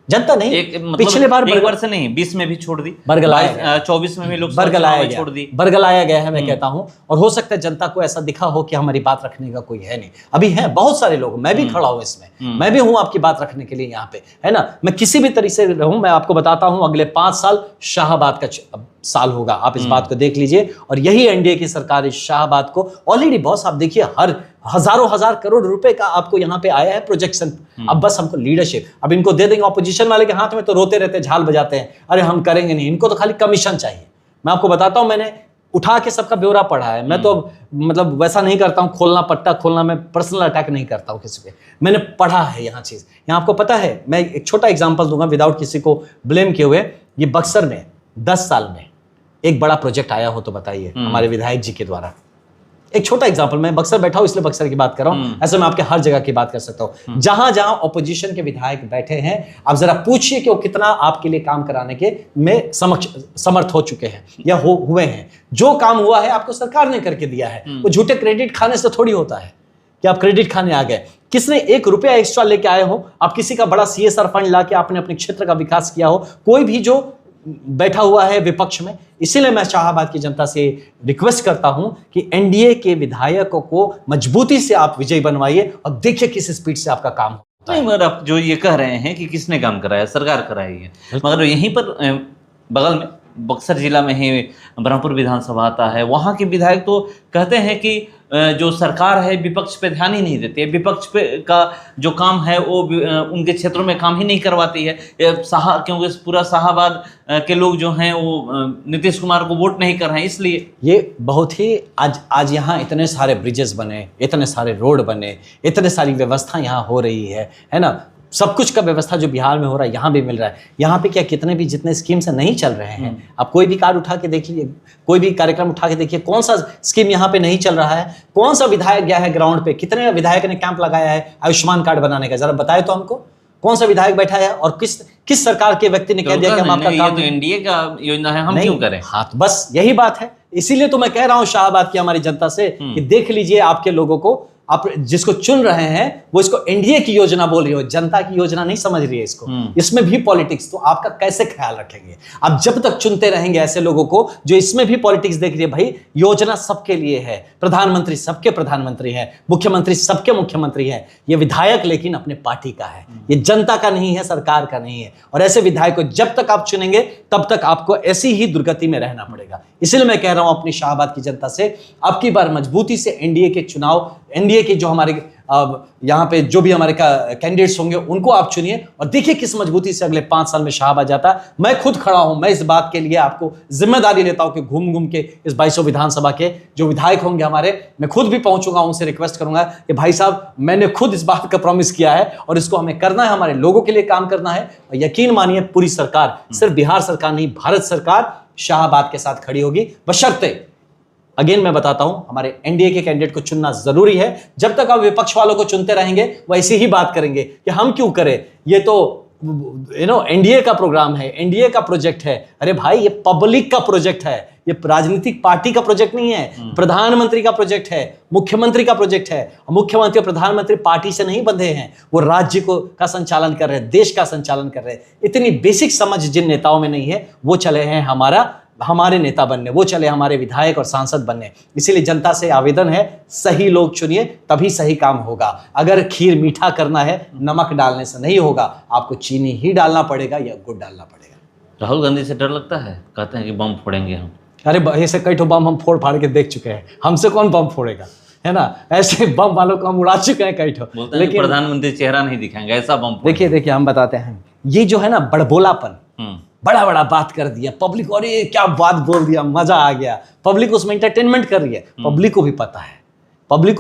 जनता नहीं? पिछले बार एक बार से नहीं, 20 में भी छोड़ दी, 24 में भी लोग छोड़ दी, बरगलाया गया है। मैं कहता हूं, और हो सकता है जनता को ऐसा दिखा हो कि हमारी बात रखने का कोई है नहीं। अभी है बहुत सारे लोग, मैं भी खड़ा हूं इसमें, मैं भी हूं आपकी बात रखने के लिए यहाँ पे, है ना। मैं किसी भी तरीके से रहूं, मैं आपको बताता हूं, अगले 5 साल शाहबाद का साल होगा। आप इस बात को देख लीजिए। और यही एनडीए की सरकार इस शाहबाद को ऑलरेडी, बॉस आप देखिए, हर हजारों हजार करोड़ रुपए का आपको यहाँ पे आया है प्रोजेक्शन। अब बस हमको लीडरशिप, अब इनको दे देंगे। ऑपोजिशन वाले के हाथ में तो रोते रहते, झाल बजाते हैं, अरे हम करेंगे नहीं, इनको तो खाली कमीशन चाहिए। मैं आपको बताता हूं, मैंने उठा के सबका ब्यौरा पढ़ा है। मैं तो मतलब वैसा नहीं करता हूं, खोलना पट्टा खोलना, मैं पर्सनल अटैक नहीं करता हूं किसी पे, मैंने पढ़ा है यहाँ चीज। यहाँ आपको पता है, मैं एक छोटा एग्जाम्पल दूंगा विदाउट किसी को ब्लेम किए हुए। ये बक्सर में 10 साल में एक बड़ा प्रोजेक्ट आया हो तो बताइए, हमारे विधायक जी के द्वारा। एक छोटा एग्जांपल, मैं बक्सर बैठा हूं इसलिए बक्सर की बात कर रहा हूं, ऐसे मैं आपके हर जगह की बात कर सकता हूं। जहां जहां ऑपोजिशन के विधायक बैठे हैं, आप जरा पूछिए कि वो कितना आपके लिए काम कराने के में समर्थ हो चुके हैं या हुए हैं। जो काम हुआ है आपको सरकार ने करके दिया है। वो झूठे क्रेडिट खाने से थोड़ी होता है कि आप क्रेडिट खाने आ गए। किसने 1 रुपया एक्स्ट्रा लेके आए हो, आप किसी का बड़ा CSR फंड लाके आपने अपने क्षेत्र का विकास किया हो, कोई भी जो बैठा हुआ है विपक्ष में। इसीलिए मैं शाहाबाद की जनता से रिक्वेस्ट करता हूं कि एनडीए के विधायकों को मजबूती से आप विजयी बनवाइए और देखिए किस स्पीड से आपका काम होता है। नहीं, मगर आप जो ये कह रहे हैं कि किसने काम कराया, सरकार कराई है, मगर यहीं पर बगल में बक्सर जिला में ही ब्रह्मपुर विधानसभा आता है, वहाँ के विधायक तो कहते हैं कि जो सरकार है विपक्ष पे ध्यान ही नहीं देती है, विपक्ष पे का जो काम है वो उनके क्षेत्रों में काम ही नहीं करवाती है। क्योंकि पूरा शाहाबाद के लोग जो हैं वो नीतीश कुमार को वोट नहीं कर रहे हैं, इसलिए ये बहुत ही आज यहाँ इतने सारे ब्रिजेस बने, इतने सारे रोड बने, इतने सारी व्यवस्था यहाँ हो रही है ना। सब कुछ का व्यवस्था जो बिहार में हो रहा है यहाँ भी मिल रहा है। यहाँ पे क्या कितने भी जितने स्कीम से नहीं चल रहे हैं, आप कोई भी कार्ड उठा के देखिए, कोई भी कार्यक्रम उठा के देखिए, कौन सा स्कीम यहाँ पे नहीं चल रहा है, कौन सा विधायक गया है ग्राउंड पे, कितने विधायक ने कैंप लगाया है आयुष्मान कार्ड बनाने का, जरा बताए तो हमको कौन सा विधायक बैठा है और किस सरकार के व्यक्ति ने कह दिया कि हम आपका काम, ये तो एनडीए का योजना है, हम क्यों करें। हाँ, तो बस यही बात है। इसीलिए तो मैं कह रहा हूं शाहाबाद की हमारी जनता से कि देख लीजिए आपके लोगों को, आप जिसको चुन रहे हैं वो इसको एनडीए की योजना बोल रही हो, जनता की योजना नहीं समझ रही है इसको। इसमें भी पॉलिटिक्स, तो आपका कैसे ख्याल रखेंगे आप जब तक चुनते रहेंगे ऐसे लोगों को जो इसमें भी पॉलिटिक्स देख रही है। भाई योजना सबके लिए है, प्रधानमंत्री सबके प्रधानमंत्री है, मुख्यमंत्री सबके मुख्यमंत्री है, ये विधायक लेकिन अपने पार्टी का है, ये जनता का नहीं है, सरकार का नहीं है। और ऐसे विधायक को जब तक आप चुनेंगे तब तक आपको ऐसी ही दुर्गति में रहना पड़ेगा। इसलिए मैं कह रहा हूं अपनी शाहाबाद की जनता से, अब की बार मजबूती से एनडीए के चुनाव, एनडीए के जो हमारे यहाँ पे जो भी हमारे कैंडिडेट्स होंगे उनको आप चुनिए और देखिए किस मजबूती से अगले 5 साल में शाहाबाद जाता है। मैं खुद खड़ा हूं, मैं इस बात के लिए आपको जिम्मेदारी लेता हूं कि घूम घूम के इस 2200 विधानसभा के जो विधायक होंगे हमारे, मैं खुद भी पहुंचूंगा, उनसे रिक्वेस्ट करूंगा कि भाई साहब मैंने खुद इस बात का प्रॉमिस किया है और इसको हमें करना है, हमारे लोगों के लिए काम करना है। और यकीन मानिए पूरी सरकार, सिर्फ बिहार सरकार नहीं, भारत सरकार शाहाबाद के साथ खड़ी होगी, बशर्ते अगेन मैं बताता हूं हमारे एनडीए के कैंडिडेट को चुनना जरूरी है। जब तक आप विपक्ष वालों को चुनते रहेंगे वो ऐसी ही बात करेंगे कि हम क्यों करें, ये तो एनडीए का प्रोग्राम है, एनडीए का प्रोजेक्ट है। अरे भाई ये पब्लिक का प्रोजेक्ट है, ये राजनीतिक पार्टी का प्रोजेक्ट नहीं है, प्रधानमंत्री का प्रोजेक्ट है, मुख्यमंत्री का प्रोजेक्ट है। मुख्यमंत्री और प्रधानमंत्री पार्टी से नहीं बंधे हैं, वो राज्य को का संचालन कर रहे हैं, देश का संचालन कर रहे हैं। इतनी बेसिक समझ जिन नेताओं में नहीं है वो चले हैं हमारे नेता बनने, वो चले हमारे विधायक और सांसद बनने। इसीलिए जनता से आवेदन है, सही लोग चुनिए तभी सही काम होगा। अगर खीर मीठा करना है नमक डालने से नहीं होगा, आपको चीनी ही डालना पड़ेगा या गुड़ डालना पड़ेगा। राहुल गांधी से डर लगता है, कहते हैं कि बम फोड़ेंगे हम। अरे ऐसे कई ठो बम हम फोड़ फाड़ के देख चुके हैं, हमसे कौन बम फोड़ेगा, है ना। ऐसे बम वालों को हम उड़ा चुके हैं कई ठो, लेकिन प्रधानमंत्री चेहरा नहीं दिखाएंगे, ऐसा बम। देखिए हम बताते हैं, ये जो है ना बड़बोलापन, बड़ा बात कर दिया पब्लिक, और ये क्या बात बोल दिया, मजा आ गया। पब्लिक उसमें एंटरटेनमेंट कर रही है। पब्लिक को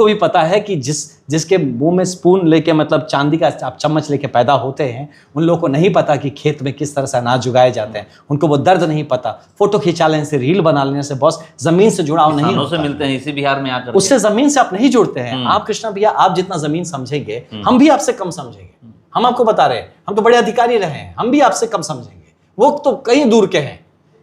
भी पता है कि जिसके मुंह में स्पून लेके, मतलब चांदी का आप चम्मच लेके पैदा होते हैं, उन लोगों को नहीं पता कि खेत में किस तरह से अनाज उगाए जाते हैं। उनको वो दर्द नहीं पता। फोटो खिंचा लेने से, रील बना लेने से बॉस जमीन से जुड़ाव नहीं होता। से मिलते हैं इसी बिहार में आकर, उससे जमीन से आप नहीं जुड़ते हैं। आप कृष्णा भैया, आप जितना जमीन समझेंगे हम भी आपसे कम समझेंगे। हम आपको बता रहे हैं, हम तो बड़े अधिकारी रहे हैं, हम भी आपसे कम समझेंगे, वो तो कहीं दूर के हैं,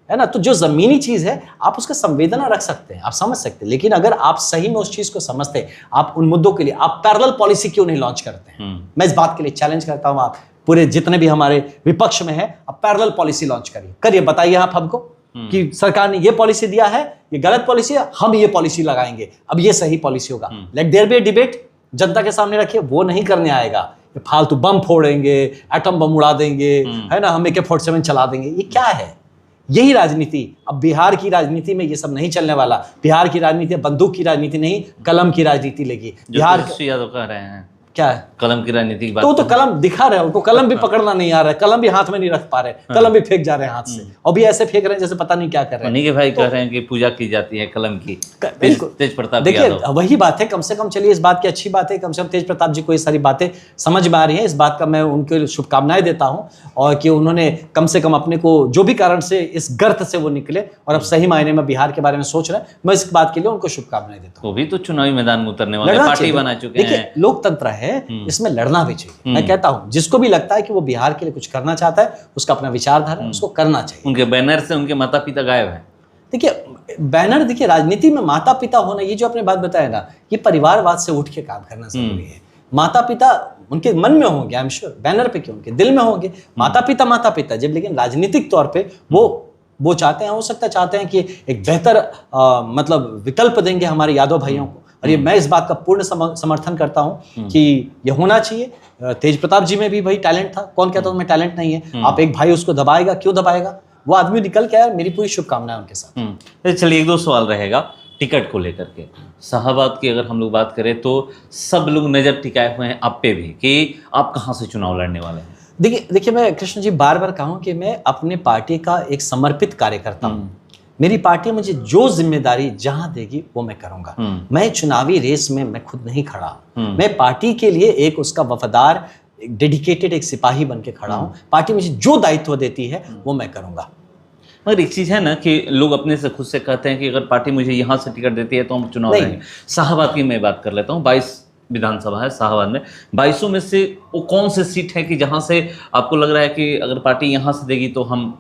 है ना। तो जो जमीनी चीज है आप उसका संवेदना रख सकते हैं, आप समझ सकते हैं। लेकिन अगर आप सही में उस चीज को समझते हैं, आप उन मुद्दों के लिए आप पैरेलल पॉलिसी क्यों नहीं लॉन्च करते हैं। मैं इस बात के लिए चैलेंज करता हूं, आप पूरे जितने भी हमारे विपक्ष में है, आप पैरेलल पॉलिसी लॉन्च करिए, बताइए आप हमको कि सरकार ने ये पॉलिसी दिया है, ये गलत पॉलिसी है, हम ये पॉलिसी लगाएंगे, अब ये सही पॉलिसी होगा। Let there be a debate, जनता के सामने रखिए। वो नहीं करने आएगा, फालतू बम फोड़ेंगे, एटम बम उड़ा देंगे, है ना, हम AK-47 चला देंगे, ये क्या है। यही राजनीति, अब बिहार की राजनीति में ये सब नहीं चलने वाला। बिहार की राजनीति बंदूक की राजनीति नहीं, कलम की राजनीति लेगी। बिहार यादव कह रहे हैं क्या है? कलम की राजनीति की बात तो कलम दिखा रहे हैं, उनको कलम भी पकड़ना नहीं आ रहा है, कलम भी हाथ में नहीं रख पा रहे, कलम भी फेंक जा रहे हैं हाथ से, और भी ऐसे फेंक रहे हैं जैसे पता नहीं क्या कर रहे हैं। उन्हीं के भाई कह रहे हैं कि पूजा की जाती है कलम की, बिल्कुल। तेज प्रताप देखिए यादव। वही बात है, कम से कम चलिए इस बात की अच्छी बात है, कम से कम तेज प्रताप जी को ये सारी बातें समझ में आ रही हैं, इस बात का मैं उनके शुभकामनाएं देता हूं, और कि उन्होंने कम से कम अपने को जो भी कारण से इस गर्त से वो निकले और अब सही मायने में बिहार के बारे में सोच रहे हैं, मैं इस बात के लिए उनको शुभकामनाएं देता हूं। वो भी तो चुनावी मैदान में उतरने वाले, लड़ना पार्टी चाहिए। बना चुके हैं। देखिए लोकतंत्र है, इसमें लड़ना भी चाहिए। मैं कहता हूं जिसको भी लगता है कि वो बिहार के लिए कुछ करना चाहता है, उसका अपना विचारधारा है, उसको करना चाहिए। उनके बैनर से उनके माता पिता गायब हैं। देखिए बैनर, देखिए राजनीति में माता पिता होना, ये जो आपने बात बताया ना, ये परिवारवाद से उठ के काम करना जरूरी है। माता पिता उनके मन में होंगे, आई एम श्योर, बैनर पे क्यों, उनके दिल में होंगे। माता पिता जब, लेकिन राजनीतिक तौर पे वो चाहते हैं, हो सकता है चाहते हैं कि एक बेहतर मतलब विकल्प देंगे हमारे यादव भाइयों को, और ये मैं इस बात का पूर्ण समर्थन करता हूं कि ये होना चाहिए। तेज प्रताप जी में भी भाई टैलेंट था, कौन कहता उनमें टैलेंट नहीं है? आप एक भाई उसको दबाएगा, क्यों दबाएगा? वो आदमी निकल के आया, मेरी पूरी शुभकामनाएं उनके साथ। चलिए एक दो सवाल रहेगा टिकट को लेकर के। शाहाबाद की अगर हम लोग बात करें तो सब लोग नजर टिकाए हुए हैं आप पे भी कि आप कहां से चुनाव लड़ने वाले हैं। देखिए मैं कृष्ण जी बार बार कहूं कि मैं अपने पार्टी का एक समर्पित कार्यकर्ता हूं। मेरी पार्टी मुझे जो जिम्मेदारी जहां देगी वो मैं करूंगा। मैं चुनावी रेस में मैं खुद नहीं खड़ा, मैं पार्टी के लिए एक उसका वफादार, डेडिकेटेड एक सिपाही बन के खड़ा हूं। पार्टी मुझे जो दायित्व देती है वो मैं करूंगा। मगर एक चीज़ है ना कि लोग अपने से खुद से कहते हैं कि अगर पार्टी मुझे यहाँ से टिकट देती है तो हम चुनाव लड़ेंगे। शाहाबाद की मैं बात कर लेता हूँ, 22 विधानसभा है शाहाबाद में, 22 में से वो कौन से सीट है कि जहाँ से आपको लग रहा है कि अगर पार्टी यहाँ से देगी तो हम?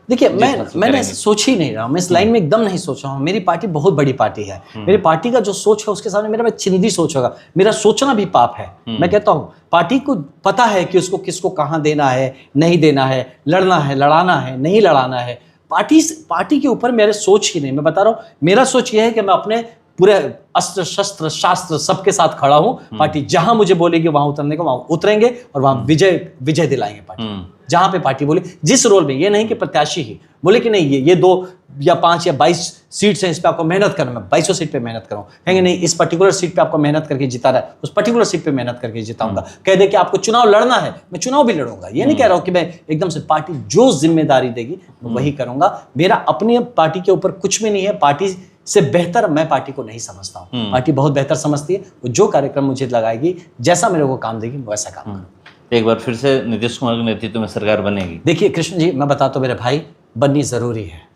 देखिए मैंने सोच ही नहीं रहा हूँ, मैं इस लाइन में एकदम नहीं सोच रहा हूँ। मेरी पार्टी बहुत बड़ी पार्टी है, मेरी पार्टी का जो सोच है उसके सामने मेरा चिंदी सोच होगा, मेरा सोचना भी पाप है। मैं कहता हूँ पार्टी को पता है कि उसको किसको कहाँ देना है, नहीं देना है, लड़ना है, लड़ाना है, नहीं लड़ाना है। पार्टी के ऊपर मेरे सोच ही नहीं। मैं बता रहा हूँ मेरा सोच ये है कि मैं अपने पूरे अस्त्र शस्त्र शास्त्र सबके साथ खड़ा हूं। पार्टी जहां मुझे बोलेगी वहां उतरने को, वहां उतरेंगे और वहां विजय दिलाएंगे पार्टी। जहां पे पार्टी बोले, जिस रोल में, ये नहीं कि प्रत्याशी ही बोले कि नहीं ये 2 या 5 या 22 सीट्स हैं, इस पे आपको मेहनत करना, मैं 22 सीट पे मेहनत करूँ। कहेंगे नहीं इस पर्टिकुलर सीट पे आपको मेहनत करके जिता रहा है, उस पर्टिकुलर सीट पे मेहनत करके जिताऊंगा। कह दे कि आपको चुनाव लड़ना है, मैं चुनाव भी लड़ूंगा। ये नहीं कह रहा हूं कि मैं एकदम से, पार्टी जो जिम्मेदारी देगी वही करूंगा। मेरा अपनी पार्टी के ऊपर कुछ भी नहीं है, पार्टी से बेहतर मैं पार्टी को नहीं समझता हूं। पार्टी बहुत बेहतर समझती है, वो जो कार्यक्रम मुझे लगाएगी, जैसा मेरे को काम देगी वैसा काम करूंगा। एक बार फिर से नीतीश कुमार के नेतृत्व में सरकार बनेगी? देखिए कृष्ण जी मैं बताता हूं मेरे भाई, बननी जरूरी है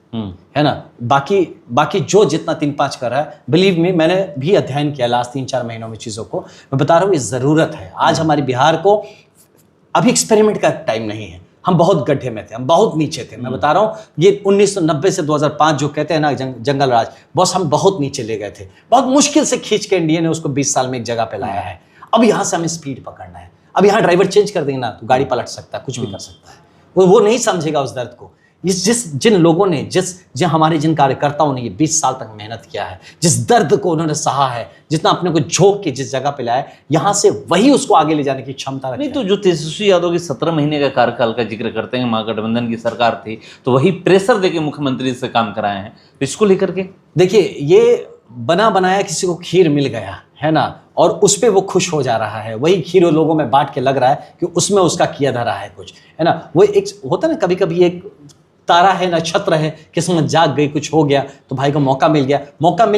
ना। बाकी जो जितना 3-5 कर रहा है, बिलीव मी, मैंने भी अध्ययन किया लास्ट 3-4 महीनों में चीजों को। मैं बता रहा हूँ ये जरूरत है। आज हमारे बिहार को अभी एक्सपेरिमेंट का टाइम नहीं है। हम बहुत गड्ढे में थे, हम बहुत नीचे थे। मैं बता रहा हूँ ये 1990 से 2005 जो कहते हैं ना जंगल राज, बस हम बहुत नीचे ले गए थे। बहुत मुश्किल से खींच के इंडिया ने उसको 20 साल में एक जगह पे लाया है। अब यहाँ से हमें स्पीड पकड़ना है। अब यहाँ ड्राइवर चेंज कर देंगे ना तो गाड़ी पलट सकता है, कुछ भी कर सकता है। वो नहीं समझेगा उस दर्द को। जिन लोगों ने जिन कार्यकर्ताओं ने ये 20 साल तक मेहनत किया है, जिस दर्द को उन्होंने सहा है, जितना अपने को झोंक के जिस जगह पे लाया, यहाँ से वही उसको आगे ले जाने की क्षमता रखती है। नहीं तो जो तेजस्वी यादव की 17 महीने का कार्यकाल का जिक्र करते हैं, महागठबंधन की सरकार थी तो वही प्रेशर देके मुख्यमंत्री से काम कराए हैं, तो इसको लेकर के देखिए ये बना बनाया किसी को खीर मिल गया है ना, और उस पर वो खुश हो जा रहा है। वही खीर लोगों में बांट के लग रहा है कि उसमें उसका किया धरा है कुछ, है ना। वो एक होता है ना, कभी कभी एक तारा है, नक्षत्र है, किस्मत जाग गई, कुछ हो गया तो भाई को मौका मिल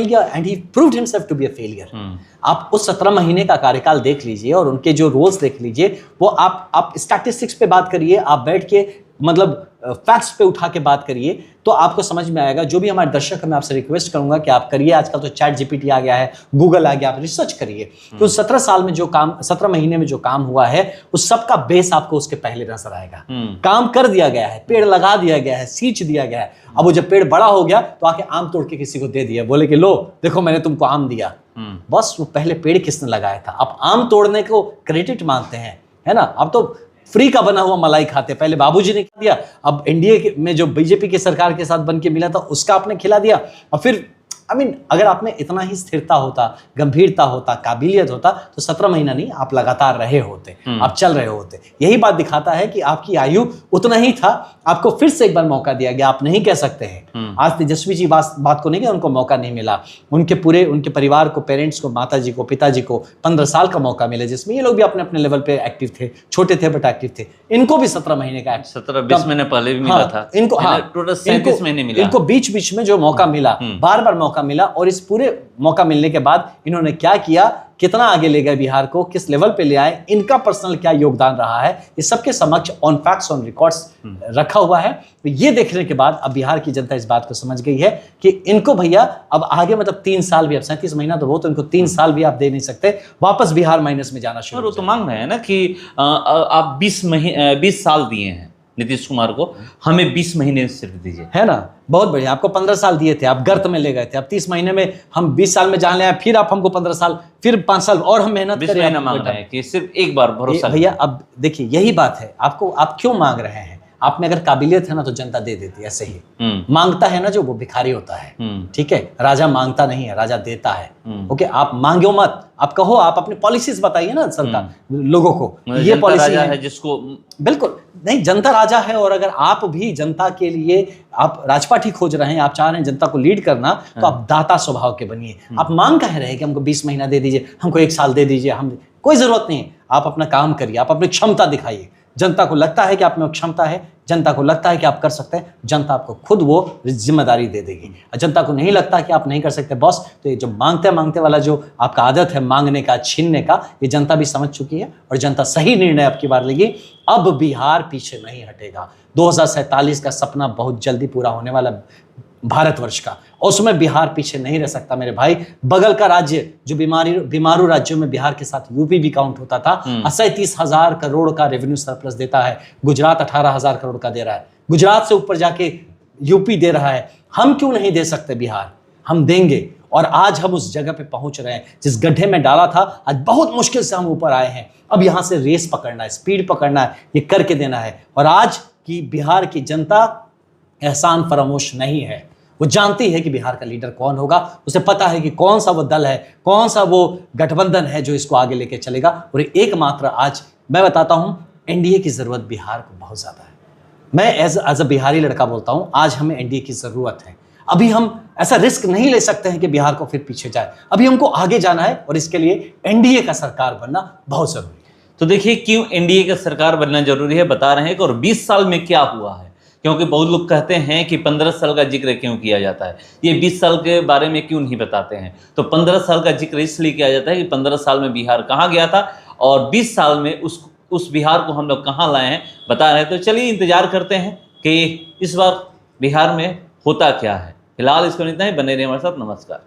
गया and he proved himself to be a failure. आप उस 17 महीने का कार्यकाल देख लीजिए और उनके जो रोल्स देख लीजिए, वो आप स्टैटिस्टिक्स पे बात करिए, आप बैठ के मतलब फैक्ट्स पे उठा के बात करिए तो आपको समझ में आएगा। जो भी हमारे दर्शक है, मैं आपसे रिक्वेस्ट करूंगा कि आप करिए। आजकल तो चैट जीपीटी आ गया है, गूगल आ गया, आप रिसर्च करिए। तो 17 महीने में जो काम हुआ है उस सबका बेस आपको उसके पहले नजर आएगा। काम कर दिया गया है, पेड़ लगा दिया गया है, सींच दिया गया है। अब वो जब पेड़ बड़ा हो गया तो आके आम तोड़ के किसी को दे दिया, बोले कि लो देखो मैंने तुमको आम दिया। बस वो पहले पेड़ किसने लगाया था, आप आम तोड़ने को क्रेडिट मांगते हैं, है ना। अब तो फ्री का बना हुआ मलाई खाते, पहले बाबूजी ने दिया, अब एनडीए में जो बीजेपी की सरकार के साथ बन के मिला था उसका आपने खिला दिया, और फिर आई मीन अगर आप में इतना ही स्थिरता होता, गंभीरता होता, काबिलियत होता, तो 17 महीना नहीं, आप लगातार रहे होते, आप चल रहे होते। यही बात दिखाता है कि आपकी आयु उतना ही था, आपको फिर से एक बार मौका दिया गया। आप नहीं कह सकते हैं आज तेजस्वी जी बात को नहीं कि उनको मौका नहीं मिला, उनके परिवार को, पेरेंट्स को, माता जी को, पिताजी को 15 साल का मौका मिला, जिसमें ये लोग भी अपने अपने लेवल पे एक्टिव थे, छोटे थे बट एक्टिव थे। इनको भी 17 महीने का 17-20 महीने पहले भी मिला था इनको, टोटल 37 महीने मिला इनको बीच बीच में जो मौका मिला, बार बार मौका मिला, और इस पूरे मौका मिलने के बाद इन्होंने क्या किया, कितना आगे ले गए बिहार को, किस लेवल पे ले आए, इनका पर्सनल क्या योगदान रहा है, इस सबके समक्ष ऑन फैक्ट्स ऑन रिकॉर्ड्स रखा हुआ है। तो ये देखने के बाद अब बिहार की जनता इस बात को समझ गई है कि इनको भैया अब आगे मतलब 3 साल भी, अब 37 महीना तो वो, तो इनको 3 साल भी आप दे नहीं सकते, वापस बिहार माइनस में जाना शुरू। और वो तो मांग रहे हैं ना कि आप 20 साल दिए हैं नीतीश कुमार को, हमें 20 महीने सिर्फ दीजिए, है ना। बहुत बढ़िया, आपको 15 साल दिए थे, आप गर्त में ले गए थे, अब 30 महीने में हम 20 साल में जान ले आए, फिर आप हमको 15 साल, फिर 5 साल और हम मेहनत 20 करें। महीना मांग रहे हैं कि सिर्फ एक बार भरोसा। भैया अब देखिए यही बात है, आपको आप क्यों मांग रहे हैं, आप में अगर काबिलियत है ना तो जनता दे देती है, ऐसे ही मांगता है ना जो वो भिखारी होता है, ठीक है। राजा मांगता नहीं है, राजा देता है। ओके, आप मांगो मत, आप कहो, आप अपनी पॉलिसीज बताइए ना सरकार लोगों को, ये पॉलिसी है जिसको बिल्कुल नहीं, जनता राजा है। और अगर आप भी जनता के लिए आप राजपाठी खोज रहे हैं, आप चाह रहे हैं जनता को लीड करना, तो आप दाता स्वभाव के बनिए। आप मांग कह रहे हैं कि हमको 20 महीना दे दीजिए, हमको 1 साल दे दीजिए, हम कोई जरूरत नहीं है। आप अपना काम करिए, आप अपनी क्षमता दिखाइए। जनता को लगता है कि आप में क्षमता है, जनता को लगता है कि आप कर सकते हैं, जनता आपको खुद वो जिम्मेदारी दे देगी। जनता को नहीं लगता कि आप नहीं कर सकते बॉस, तो ये जो मांगते वाला जो आपका आदत है मांगने का, छीनने का, ये जनता भी समझ चुकी है और जनता सही निर्णय अब की बार लेगी। अब बिहार पीछे नहीं हटेगा। 2047 का सपना बहुत जल्दी पूरा होने वाला भारतवर्ष का, और उसमें बिहार पीछे नहीं रह सकता मेरे भाई। बगल का राज्य जो बीमारू राज्यों में बिहार के साथ यूपी भी काउंट होता था, 37,000 करोड़ का रेवेन्यू सरप्लस देता है। गुजरात 18,000 करोड़ का दे रहा है, गुजरात से ऊपर जाके यूपी दे रहा है। हम क्यों नहीं दे सकते बिहार, हम देंगे। और आज हम उस जगह पे पहुंच रहे हैं जिस गड्ढे में डाला था, आज बहुत मुश्किल से हम ऊपर आए हैं। अब यहां से रेस पकड़ना है, स्पीड पकड़ना है, ये करके देना है। और आज की बिहार की जनता एहसान फरामोश नहीं है, वो जानती है कि बिहार का लीडर कौन होगा, उसे पता है कि कौन सा वो दल है, कौन सा वो गठबंधन है जो इसको आगे लेके चलेगा। और एकमात्र आज मैं बताता हूं, एनडीए की जरूरत बिहार को बहुत ज्यादा है। मैं एज अ बिहारी लड़का बोलता हूं, आज हमें एनडीए की जरूरत है। अभी हम ऐसा रिस्क नहीं ले सकते हैं कि बिहार को फिर पीछे जाए, अभी हमको आगे जाना है और इसके लिए एनडीए का सरकार बनना बहुत जरूरी है। तो देखिए क्यों एनडीए का सरकार बनना जरूरी है, बता रहे हैं कि और 20 साल में क्या हुआ है, क्योंकि बहुत लोग कहते हैं कि 15 साल का जिक्र क्यों किया जाता है, ये 20 साल के बारे में क्यों नहीं बताते हैं। तो 15 साल का जिक्र इसलिए किया जाता है कि 15 साल में बिहार कहाँ गया था और 20 साल में उस बिहार को हम लोग कहाँ लाए हैं, बता रहे हैं। तो चलिए इंतजार करते हैं कि इस बार बिहार में होता क्या है। फिलहाल इसको इतना ही, बने रहिए हमारे साथ। नमस्कार।